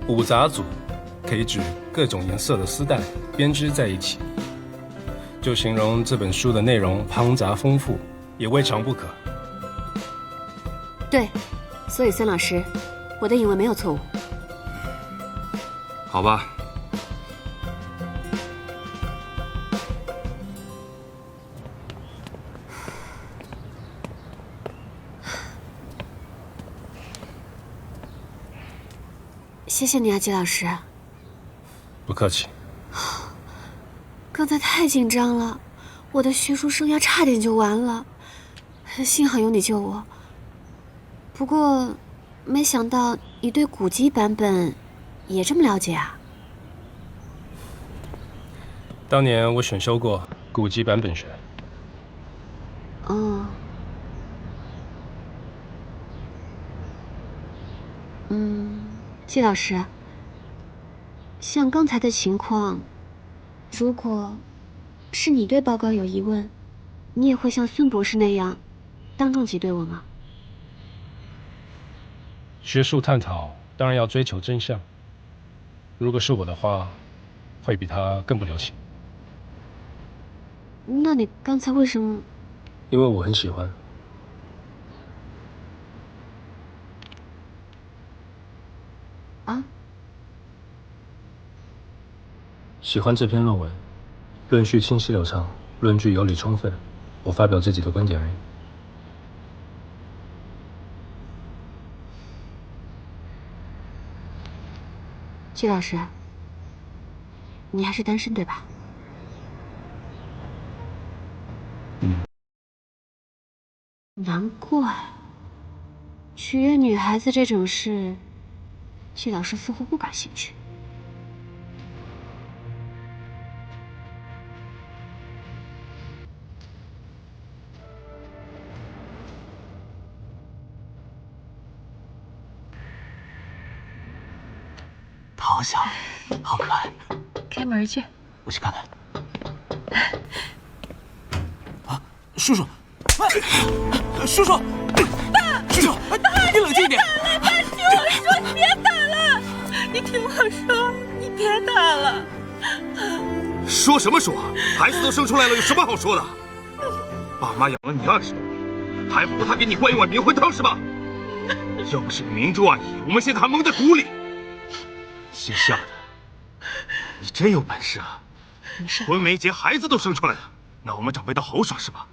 五杂组可以指各种颜色的丝带编织在一起，就形容这本书的内容庞杂丰富，也未尝不可。对，所以孙老师，我的引文没有错误。好吧。谢谢你啊，季老师。不客气。刚才太紧张了，我的学术生涯差点就完了，幸好有你救我。不过，没想到你对古籍版本也这么了解啊。当年我选修过古籍版本学。哦。季老师，像刚才的情况，如果是你对报告有疑问，你也会像孙博士那样当众挤兑我吗？学术探讨当然要追求真相，如果是我的话，会比他更不留情。那你刚才为什么？因为我很喜欢。啊？喜欢这篇论文，论叙清晰流畅，论据有理充分，我发表自己的观点而已。季老师，你还是单身对吧？难怪取悦女孩子这种事，季老师似乎不感兴趣。好小，好可爱。开门去，我去看看。啊，叔叔，叔叔，叔叔，你冷静一点。爸，听我说，你别打了。你听我说，你别打了。说什么说？孩子都生出来了，有什么好说的？爸妈养了你20年，还不怕给你灌一碗迷魂汤是吧？要不是你明珠阿姨，我们现在还蒙在鼓里。姓夏的，你真有本事啊！婚没结，孩子都生出来了，那我们长辈当猴耍是吧？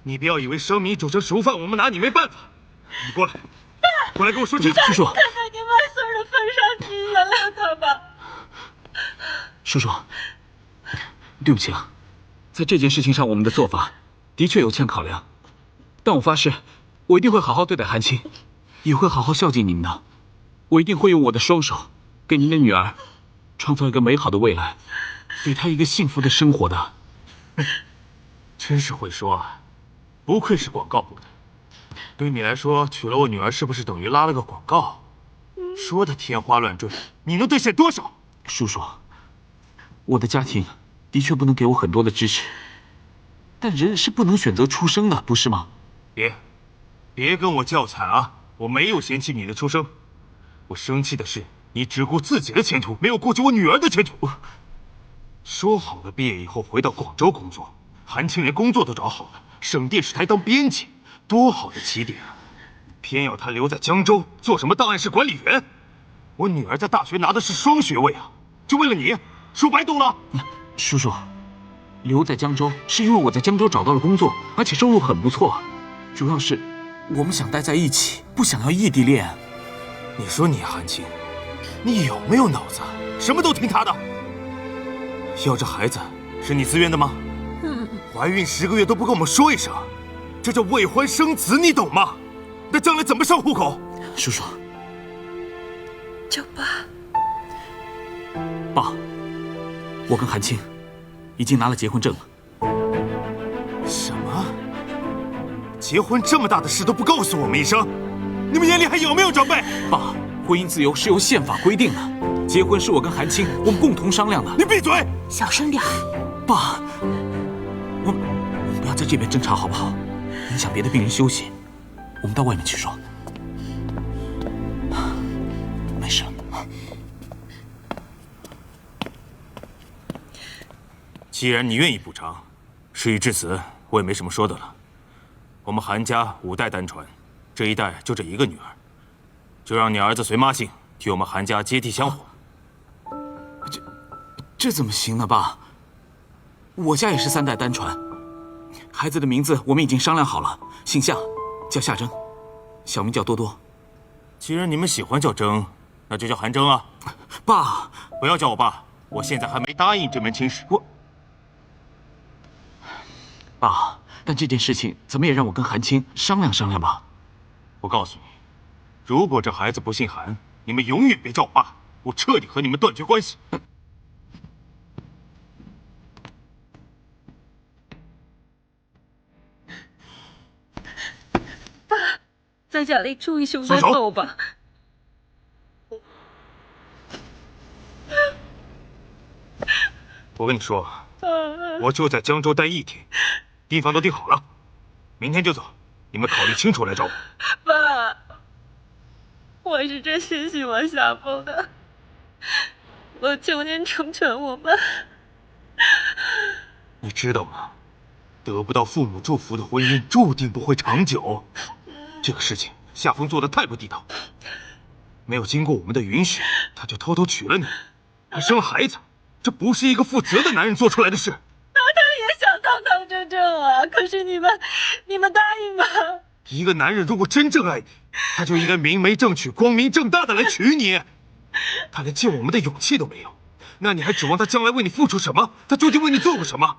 你不要以为生米煮成熟饭，我们拿你没办法。你过来，过来跟我说清楚。叔叔，看在你外孙的份上，你原谅他吧。叔叔，对不起啊，在这件事情上，我们的做法的确有欠考量，但我发誓，我一定会好好对待韩青，也会好好孝敬您的。我一定会用我的双手。给您的女儿创造一个美好的未来，给她一个幸福的生活的。真是会说啊，不愧是广告部的。对你来说，娶了我女儿是不是等于拉了个广告？说的天花乱坠，你能兑现多少？叔叔，我的家庭的确不能给我很多的支持，但人是不能选择出生的，不是吗？别跟我叫惨啊！我没有嫌弃你的出生，我生气的是。你只顾自己的前途，没有顾及我女儿的前途。说好了，毕业以后回到广州工作，韩青连工作都找好了，省电视台当编辑，多好的起点啊！偏要她留在江州做什么档案室管理员。我女儿在大学拿的是双学位啊，就为了你，说白懂了？叔叔，留在江州是因为我在江州找到了工作，而且收入很不错。主要是我们想待在一起，不想要异地恋。你说你韩青。你有没有脑子？什么都听他的。要这孩子是你自愿的吗？怀孕10个月都不跟我们说一声，这叫未婚生子，你懂吗？那将来怎么上户口？叔叔，叫爸。爸，我跟韩青已经拿了结婚证了。什么？结婚这么大的事都不告诉我们一声？你们眼里还有没有长辈？爸。婚姻自由是由宪法规定的，结婚是我跟韩青我们共同商量的。你闭嘴，小声点。爸，我们不要在这边争吵好不好？影响别的病人休息。我们到外面去说。没事。既然你愿意补偿，事已至此，我也没什么说的了。我们韩家5代单传，这一代就这一个女儿。就让你儿子随妈姓，替我们韩家接替香火。这怎么行呢，爸？我家也是3代单传，孩子的名字我们已经商量好了，姓夏，叫夏征，小名叫多多。既然你们喜欢叫征，那就叫韩征啊。爸，不要叫我爸，我现在还没答应这门亲事。爸，但这件事情怎么也让我跟韩青商量商量吧。我告诉你。如果这孩子不姓韩，你们永远别叫我爸，我彻底和你们断绝关系。爸，在家里注意兄弟后吧。我跟你说，我就在江州待1天，地方都订好了，明天就走。你们考虑清楚来找我。爸。我是真心喜欢夏风的，我求您成全我们。你知道吗？得不到父母祝福的婚姻注定不会长久。这个事情夏风做的太不地道，没有经过我们的允许，他就偷偷娶了你，还生了孩子，这不是一个负责的男人做出来的事。他也想堂堂正正啊，可是你们答应吗？一个男人如果真正爱你，他就应该明媒正娶、光明正大的来娶你。他连见我们的勇气都没有，那你还指望他将来为你付出什么？他究竟为你做过什么？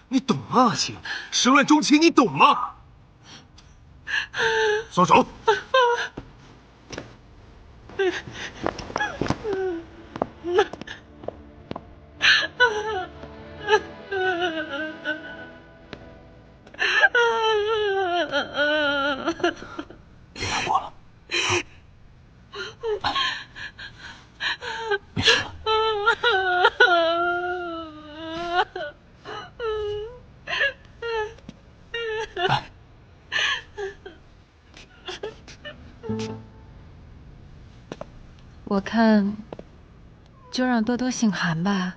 你懂吗，阿青？始乱终弃，你懂吗？松手！别难过了，没事了。我看，就让多多姓韩吧。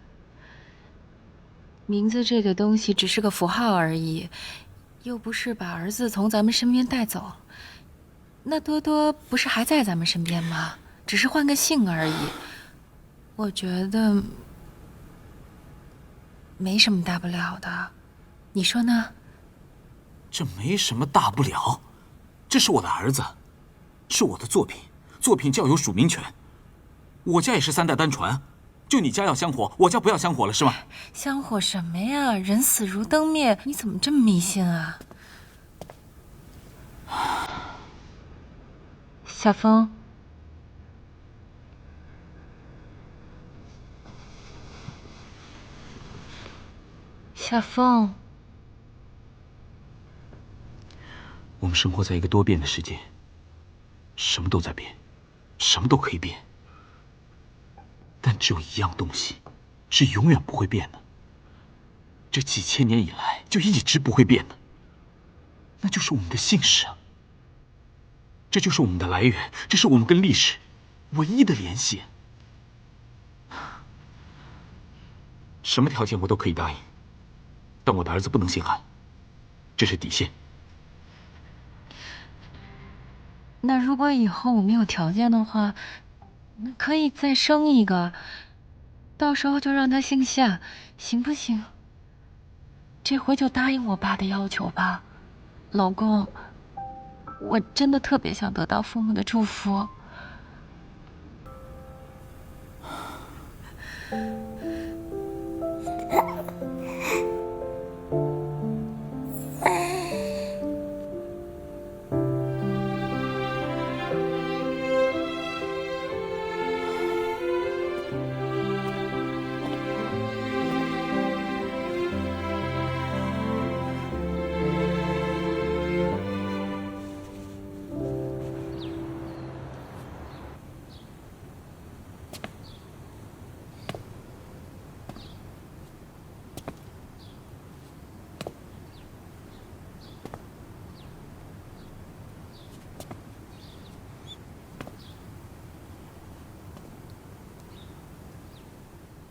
名字这个东西只是个符号而已，又不是把儿子从咱们身边带走。那多多不是还在咱们身边吗？只是换个姓而已。我觉得没什么大不了的，你说呢？这没什么大不了，这是我的儿子，是我的作品，作品就要有署名权。我家也是3代单传，就你家要香火，我家不要香火了是吗？香火什么呀？人死如灯灭，你怎么这么迷信啊？小风，小风，我们生活在一个多变的世界，什么都在变，什么都可以变，但只有一样东西是永远不会变的，这几千年以来就一直不会变的，那就是我们的姓氏啊！这就是我们的来源，这是我们跟历史唯一的联系。什么条件我都可以答应，但我的儿子不能姓韩，这是底线。那如果以后我们有条件的话，那可以再生一个，到时候就让他姓夏，行不行？这回就答应我爸的要求吧，老公。我真的特别想得到父母的祝福。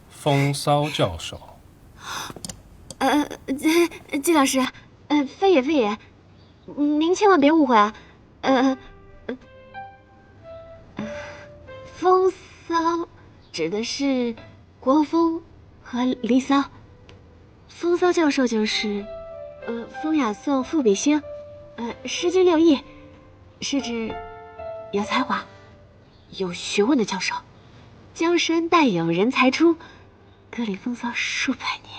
风骚教授，季老师，飞野，您千万别误会啊，风骚指的是国风和离骚，风骚教授就是风雅颂赋比兴，诗经六艺，是指有才华、有学问的教授，江山代有人才出。歌里风骚数百年，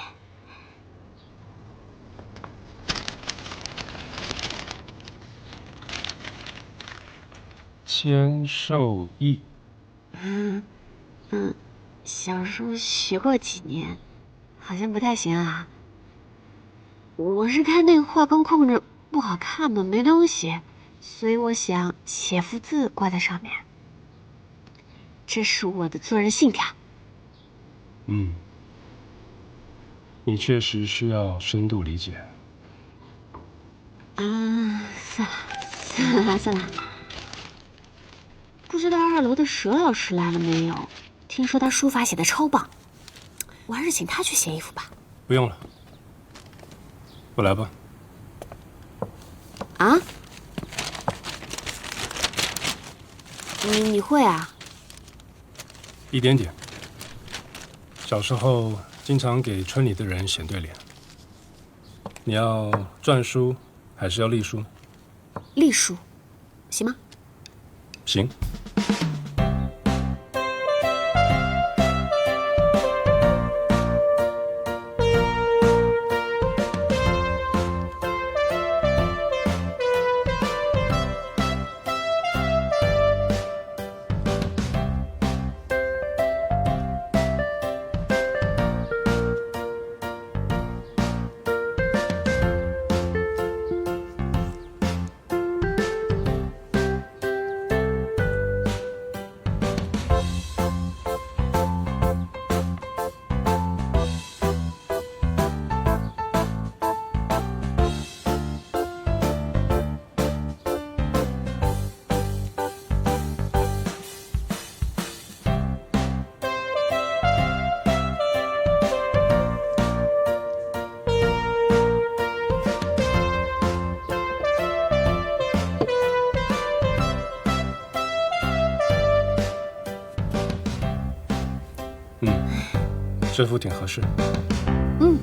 签授意。小时候学过几年，好像不太行啊。我是看那个画工控制不好看嘛，没东西，所以我想写幅字挂在上面。这是我的做人信条。你确实需要深度理解。算了。不知道2楼的佘老师来了没有？听说他书法写的超棒，我还是请他去写一幅吧。不用了，我来吧。啊？你会啊？一点点。小时候经常给村里的人写对联。你要篆书还是要隶书？隶书，行吗？行。这幅挺合适。嗯。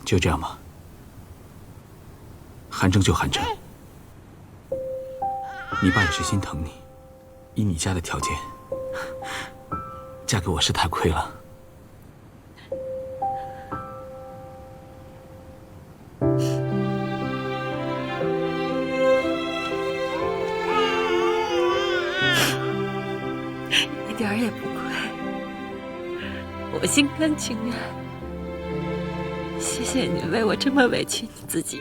就这样吧，韩正就韩正，你爸也是心疼你，以你家的条件，嫁给我是太亏了。一点儿也不亏，我心甘情愿。谢谢你为我这么委屈你自己。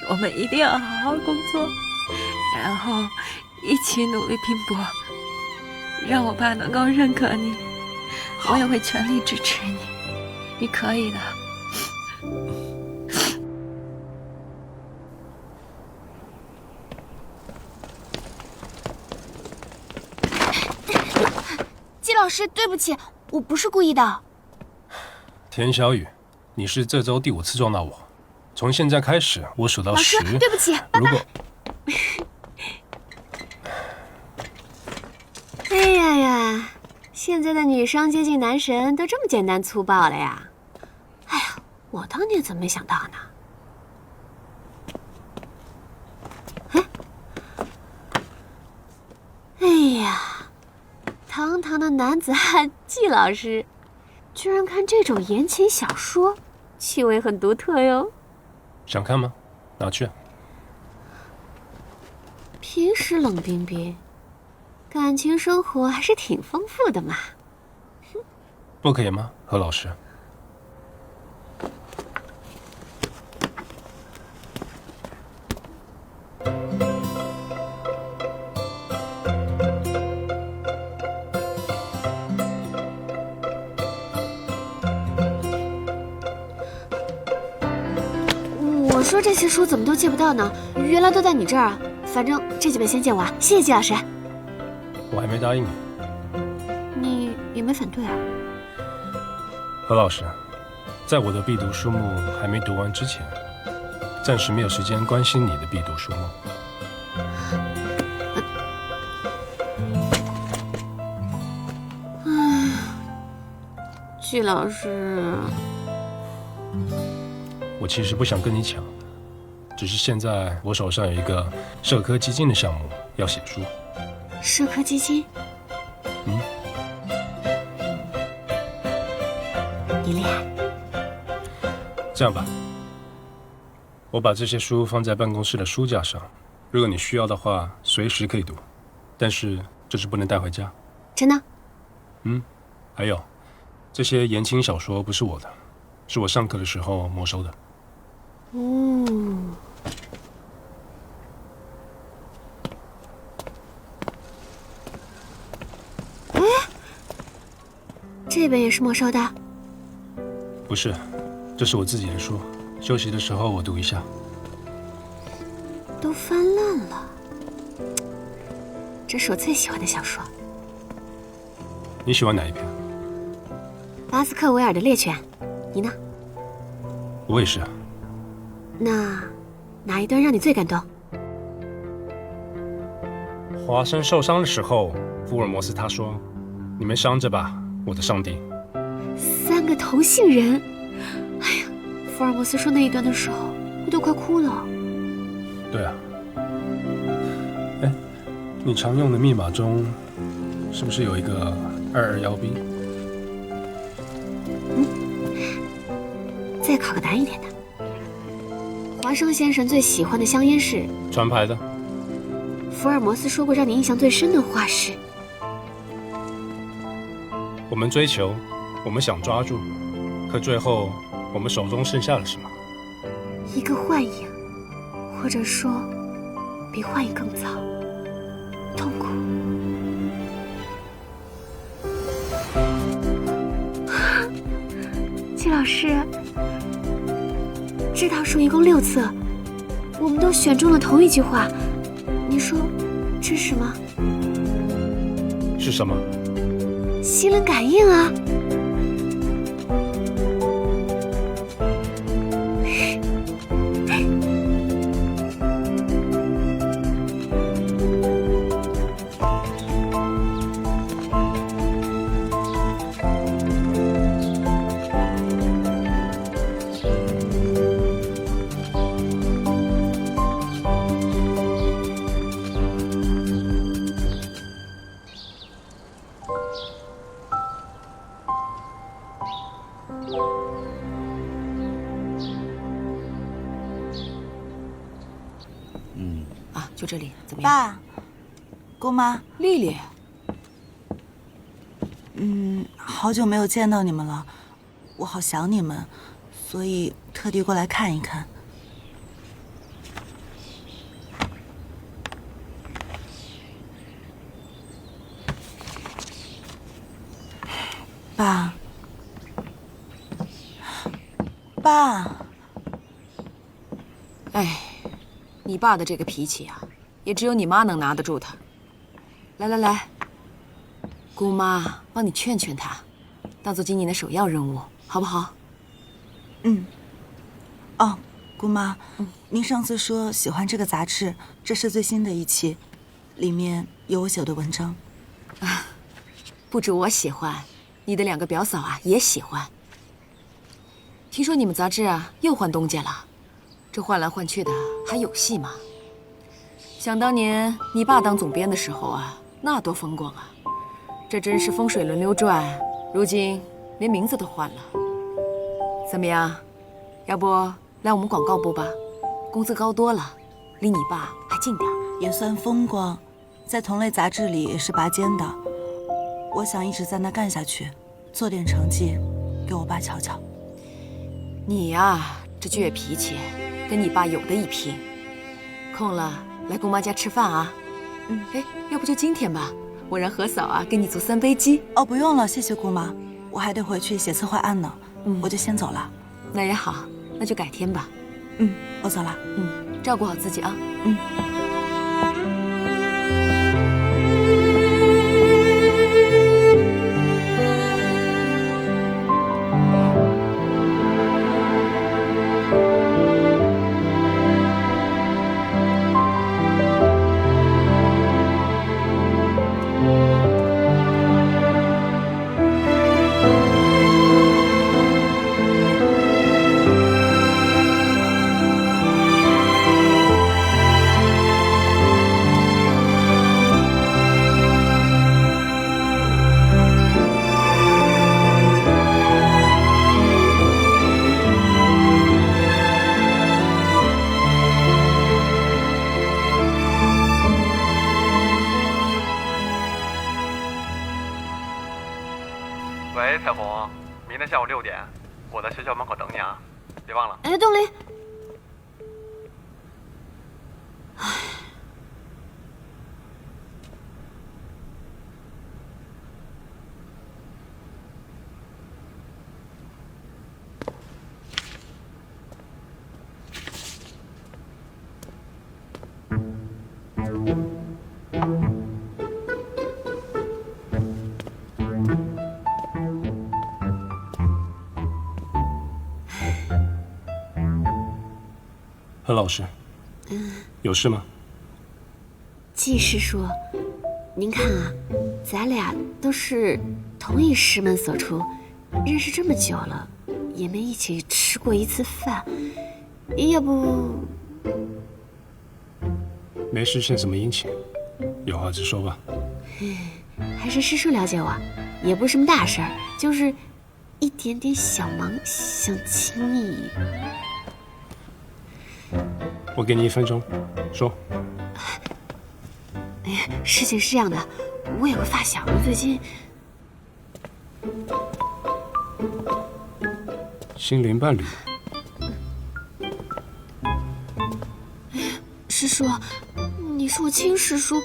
我们一定要好好工作，然后一起努力拼搏，让我爸能够认可你。我也会全力支持你，你可以的。季老师，对不起，我不是故意的。田小雨，你是这周第5次撞到我，从现在开始我数到10。老师，对不起，拜拜。如果哎呀呀，现在的女生接近男神都这么简单粗暴了呀！哎呀，我当年怎么没想到呢？哎呀，堂堂的男子汉季老师，居然看这种言情小说，气味很独特哟。想看吗？拿去。平时冷冰冰，感情生活还是挺丰富的嘛。不可以吗，何老师？我说这些书怎么都借不到呢？原来都在你这儿啊！反正这几本先借我啊，谢谢季老师。我还没答应你。你也没反对啊？何老师，在我的必读书目还没读完之前，暂时没有时间关心你的必读书目。季老师，我其实不想跟你抢，只是现在我手上有一个社科基金的项目要写书。社科基金？嗯。你厉害。这样吧，我把这些书放在办公室的书架上，如果你需要的话，随时可以读，但是就是不能带回家。真的？嗯。还有，这些言情小说不是我的，是我上课的时候没收的。哎，这本也是没收的？不是，这是我自己的书，休息的时候我读一下。都翻烂了，这是我最喜欢的小说。你喜欢哪一篇？巴斯克维尔的《猎犬》，你呢？我也是。那哪一段让你最感动？华生受伤的时候，福尔摩斯他说：“你们伤着吧，我的上帝。”3个同姓人，哎呀，福尔摩斯说那一段的时候，我都快哭了。对啊。哎，你常用的密码中，是不是有一个221B？再考个难一点的。华生先生最喜欢的香烟是船牌的。福尔摩斯说过让你印象最深的话是：我们追求，我们想抓住，可最后我们手中剩下了什么？一个幻影，或者说比幻影更糟，痛苦。季老师，这套书一共6册，我们都选中了同一句话，你说这是什么？是什么？心灵感应啊！就这里，怎么样？爸，姑妈，丽丽，好久没有见到你们了，我好想你们，所以特地过来看一看。爸，哎，你爸的这个脾气啊，也只有你妈能拿得住他。来，姑妈帮你劝劝他，当做今年的首要任务，好不好？哦，姑妈，您上次说喜欢这个杂志，这是最新的一期，里面有我写的文章。不止我喜欢，你的2个表嫂啊也喜欢。听说你们杂志啊又换东家了，这换来换去的还有戏吗？想当年你爸当总编的时候啊，那多风光啊！这真是风水轮流转，如今连名字都换了。怎么样？要不来我们广告部吧，工资高多了，离你爸还近点。也算风光，在同类杂志里也是拔尖的。我想一直在那干下去，做点成绩，给我爸瞧瞧。你呀，这倔脾气，跟你爸有的一拼。空了来姑妈家吃饭啊。哎，要不就今天吧，我让何嫂啊给你做3杯鸡。哦，不用了，谢谢姑妈，我还得回去写策划案呢。我就先走了。那也好，那就改天吧。我走了。照顾好自己啊。喂，彩虹，明天下午6点，我在学校门口等你啊，别忘了。哎，东林。何老师，有事吗？季师叔，您看啊，咱俩都是同一师门所出，认识这么久了，也没一起吃过1次饭，要不……没事献什么殷勤，有话直说吧。还是师叔了解我，也不是什么大事儿，就是一点点小忙，想请你。我给你1分钟，说。哎呀，事情是这样的，我有个发小，最近心灵伴侣。师叔，你是我亲师叔，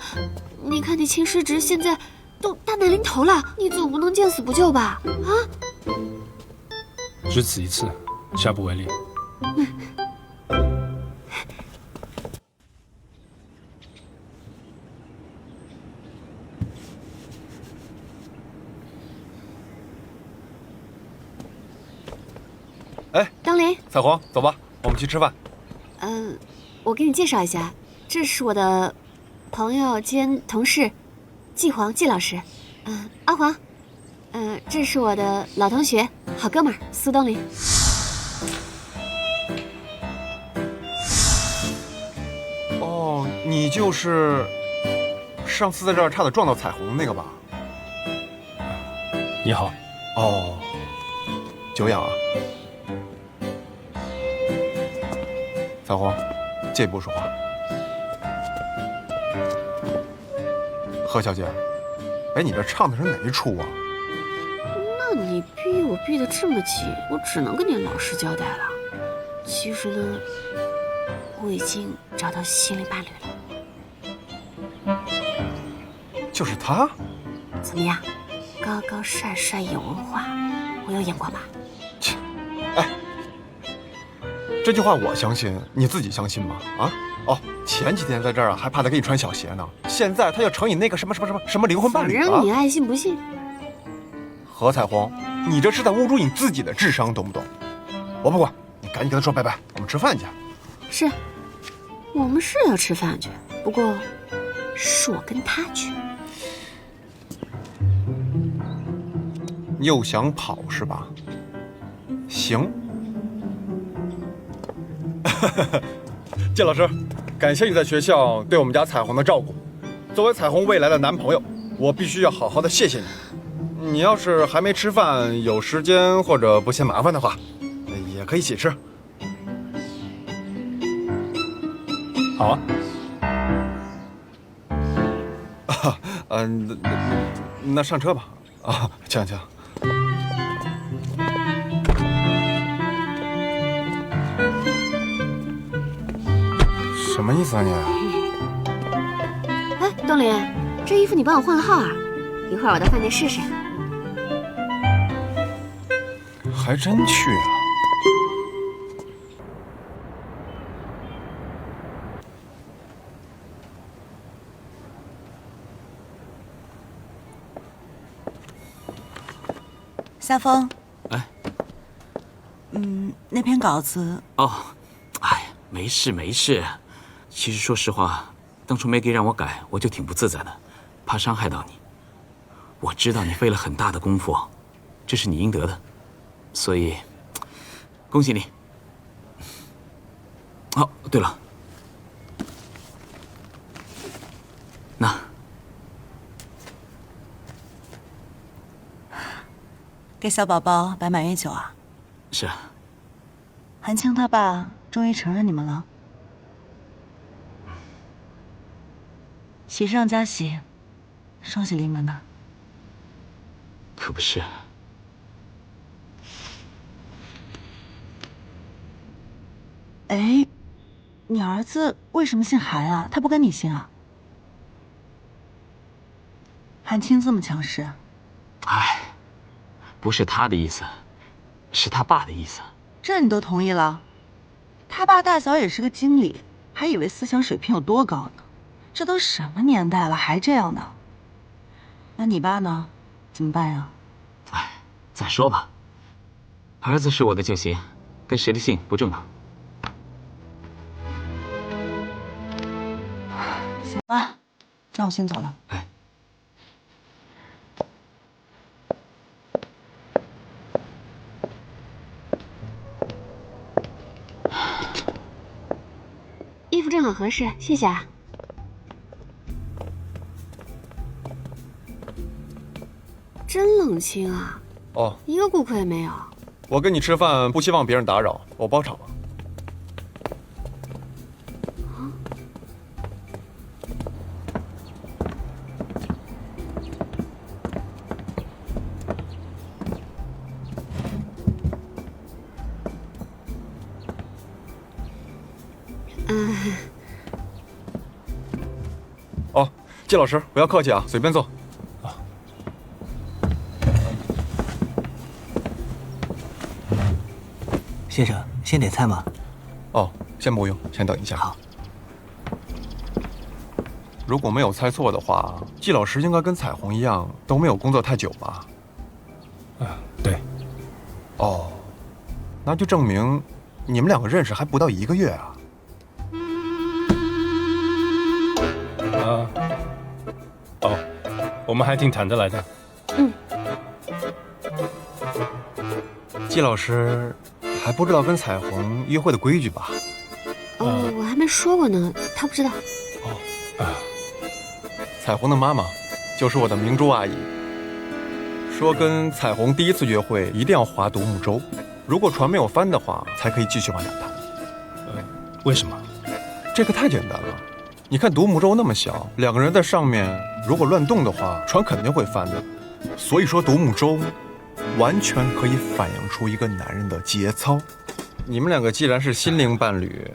你看你亲师侄现在都大难临头了，你总不能见死不救吧？啊！只此一次，下不为例。哎，东林，彩虹，走吧，我们去吃饭。我给你介绍一下，这是我的朋友兼同事，季黄，季老师。阿黄，这是我的老同学，好哥们儿苏东林。哦，你就是上次在这儿差点撞到彩虹那个吧？你好。哦，久仰啊。彩虹，借一步说话。何小姐，哎，你这唱的是哪一出啊？那你逼我逼得这么紧，我只能跟你老实交代了。其实呢，我已经找到心灵伴侣了。就是他？怎么样？高高帅帅有文化，我有眼光吧？切，哎，这句话我相信，你自己相信吗？啊？哦，前几天在这儿啊，还怕他给你穿小鞋呢，现在他要成你那个什么灵魂伴侣了。反正你爱信不信。何彩虹，你这是在侮辱你自己的智商，懂不懂？我不管，你赶紧跟他说拜拜，我们吃饭去。是，我们是要吃饭去，不过是我跟他去。又想跑是吧？行。季老师，感谢你在学校对我们家彩虹的照顾。作为彩虹未来的男朋友，我必须要好好的谢谢你。你要是还没吃饭，有时间或者不嫌麻烦的话，也可以一起吃。好啊。那上车吧。啊，请。什么意思啊你？哎，东林，这衣服你帮我换个号啊，一会儿我到饭店试试。还真去啊！夏风，哎，那篇稿子哦，哎，没事。其实说实话，当初Maggie让我改，我就挺不自在的，怕伤害到你。我知道你费了很大的功夫，这是你应得的，所以恭喜你。哦，对了，那给小宝宝摆满月酒啊？是啊。韩青他爸终于承认你们了，喜上加喜，双喜临门呐。可不是。哎，你儿子为什么姓韩啊？他不跟你姓啊？韩青这么强势？哎，不是他的意思，是他爸的意思。这你都同意了？他爸大小也是个经理，还以为思想水平有多高呢。这都什么年代了，还这样呢？那你爸呢？怎么办呀？哎，再说吧。儿子是我的就行，跟谁的姓不重要。行吧，那我先走了。哎。衣服正好合适，谢谢啊。真冷清啊！哦，一个顾客也没有。我跟你吃饭，不希望别人打扰，我包场。哦，季老师，不要客气啊，随便坐。先生，先点菜吗？哦，先不用，先等一下。好。如果没有猜错的话，季老师应该跟彩虹一样都没有工作太久吧？对。哦，那就证明你们两个认识还不到1个月啊。哦，我们还挺谈得来的。季老师还不知道跟彩虹约会的规矩吧？我还没说过呢，他不知道。彩虹的妈妈就是我的明珠阿姨，说跟彩虹第1次约会一定要划独木舟，如果船没有翻的话，才可以继续往下谈。为什么？这个太简单了。你看独木舟那么小，2个人在上面，如果乱动的话，船肯定会翻的。所以说独木舟完全可以反映出一个男人的节操。你们2个既然是心灵伴侣，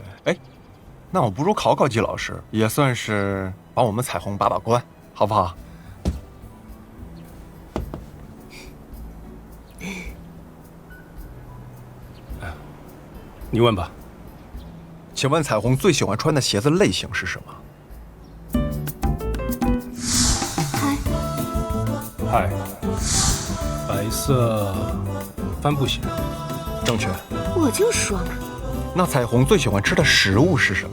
那我不如考考季老师，也算是帮我们彩虹把关，好不好？你问吧。请问彩虹最喜欢穿的鞋子类型是什么？嗨，白色帆布鞋。正确。我就说嘛。那彩虹最喜欢吃的食物是什么？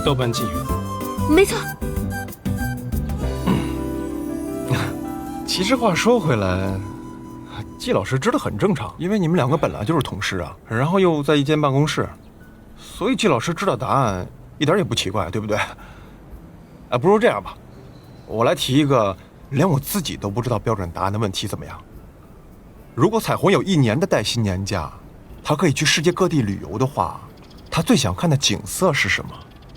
豆瓣鲫鱼。没错。其实话说回来，季老师知道很正常，因为你们2个本来就是同事啊，然后又在一间办公室，所以季老师知道答案一点也不奇怪，对不对？不如这样吧，我来提一个连我自己都不知道标准答案的问题，怎么样？如果彩虹有1年的带薪年假，她可以去世界各地旅游的话，她最想看的景色是什么？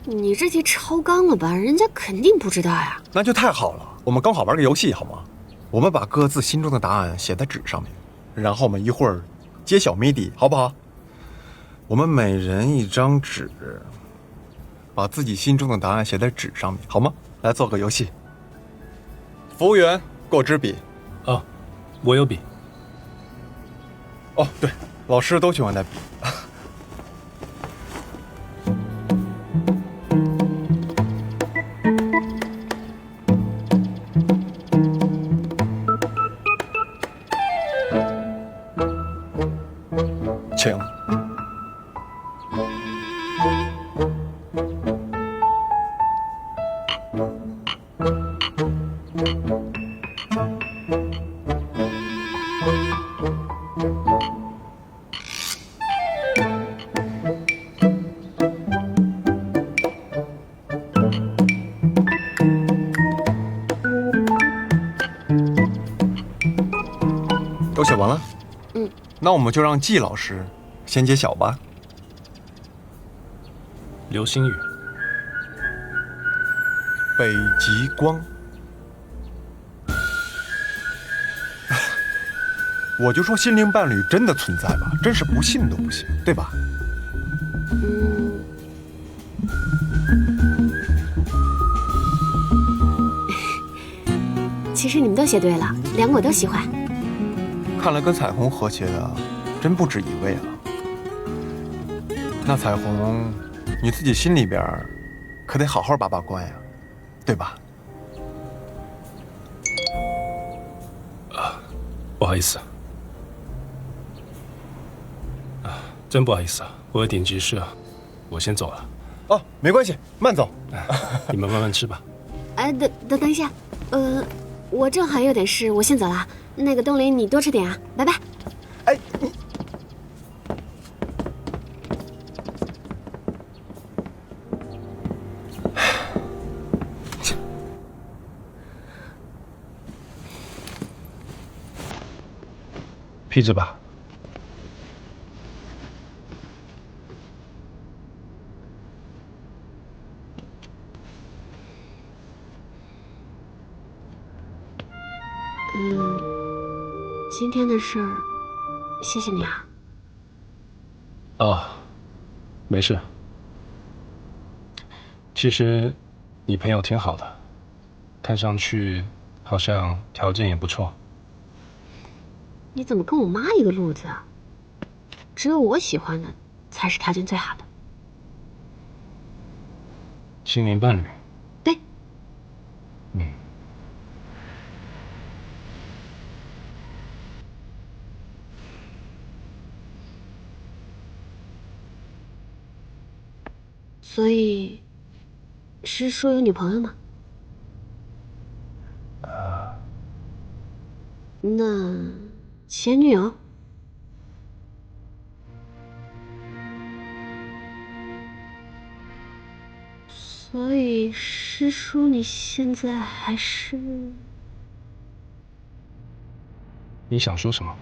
你这题超纲了吧？人家肯定不知道呀。那就太好了，我们刚好玩个游戏好吗？我们把各自心中的答案写在纸上面，然后我们一会儿揭晓谜底，好不好？我们每人1张纸，把自己心中的答案写在纸上面，好吗？来做个游戏。服务员，给我支笔。我有笔。哦，对，老师都喜欢带笔。请。都写完了？那我们就让季老师先揭晓吧。流星雨。北极光。我就说心灵伴侣真的存在吧，真是不信都不行，对吧？其实你们都写对了，2个我都喜欢。看来跟彩虹和谐的真不止1位啊。那彩虹，你自己心里边可得好好把关呀，对吧？不好意思。真不好意思啊，我有点急事啊，我先走了。哦，没关系，慢走。你们慢慢吃吧。等一下，我正好有点事，我先走了。那个东林，你多吃点啊，拜拜。你披着吧。今天的事儿，谢谢你啊。哦，没事。其实你朋友挺好的，看上去好像条件也不错。你怎么跟我妈一个路子啊？只有我喜欢的才是条件最好的。心灵伴侣。对。所以，师叔有女朋友吗？那前女友？所以，师叔你现在还是……你想说什么？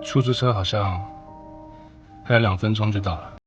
出租车好像还有2分钟就到了。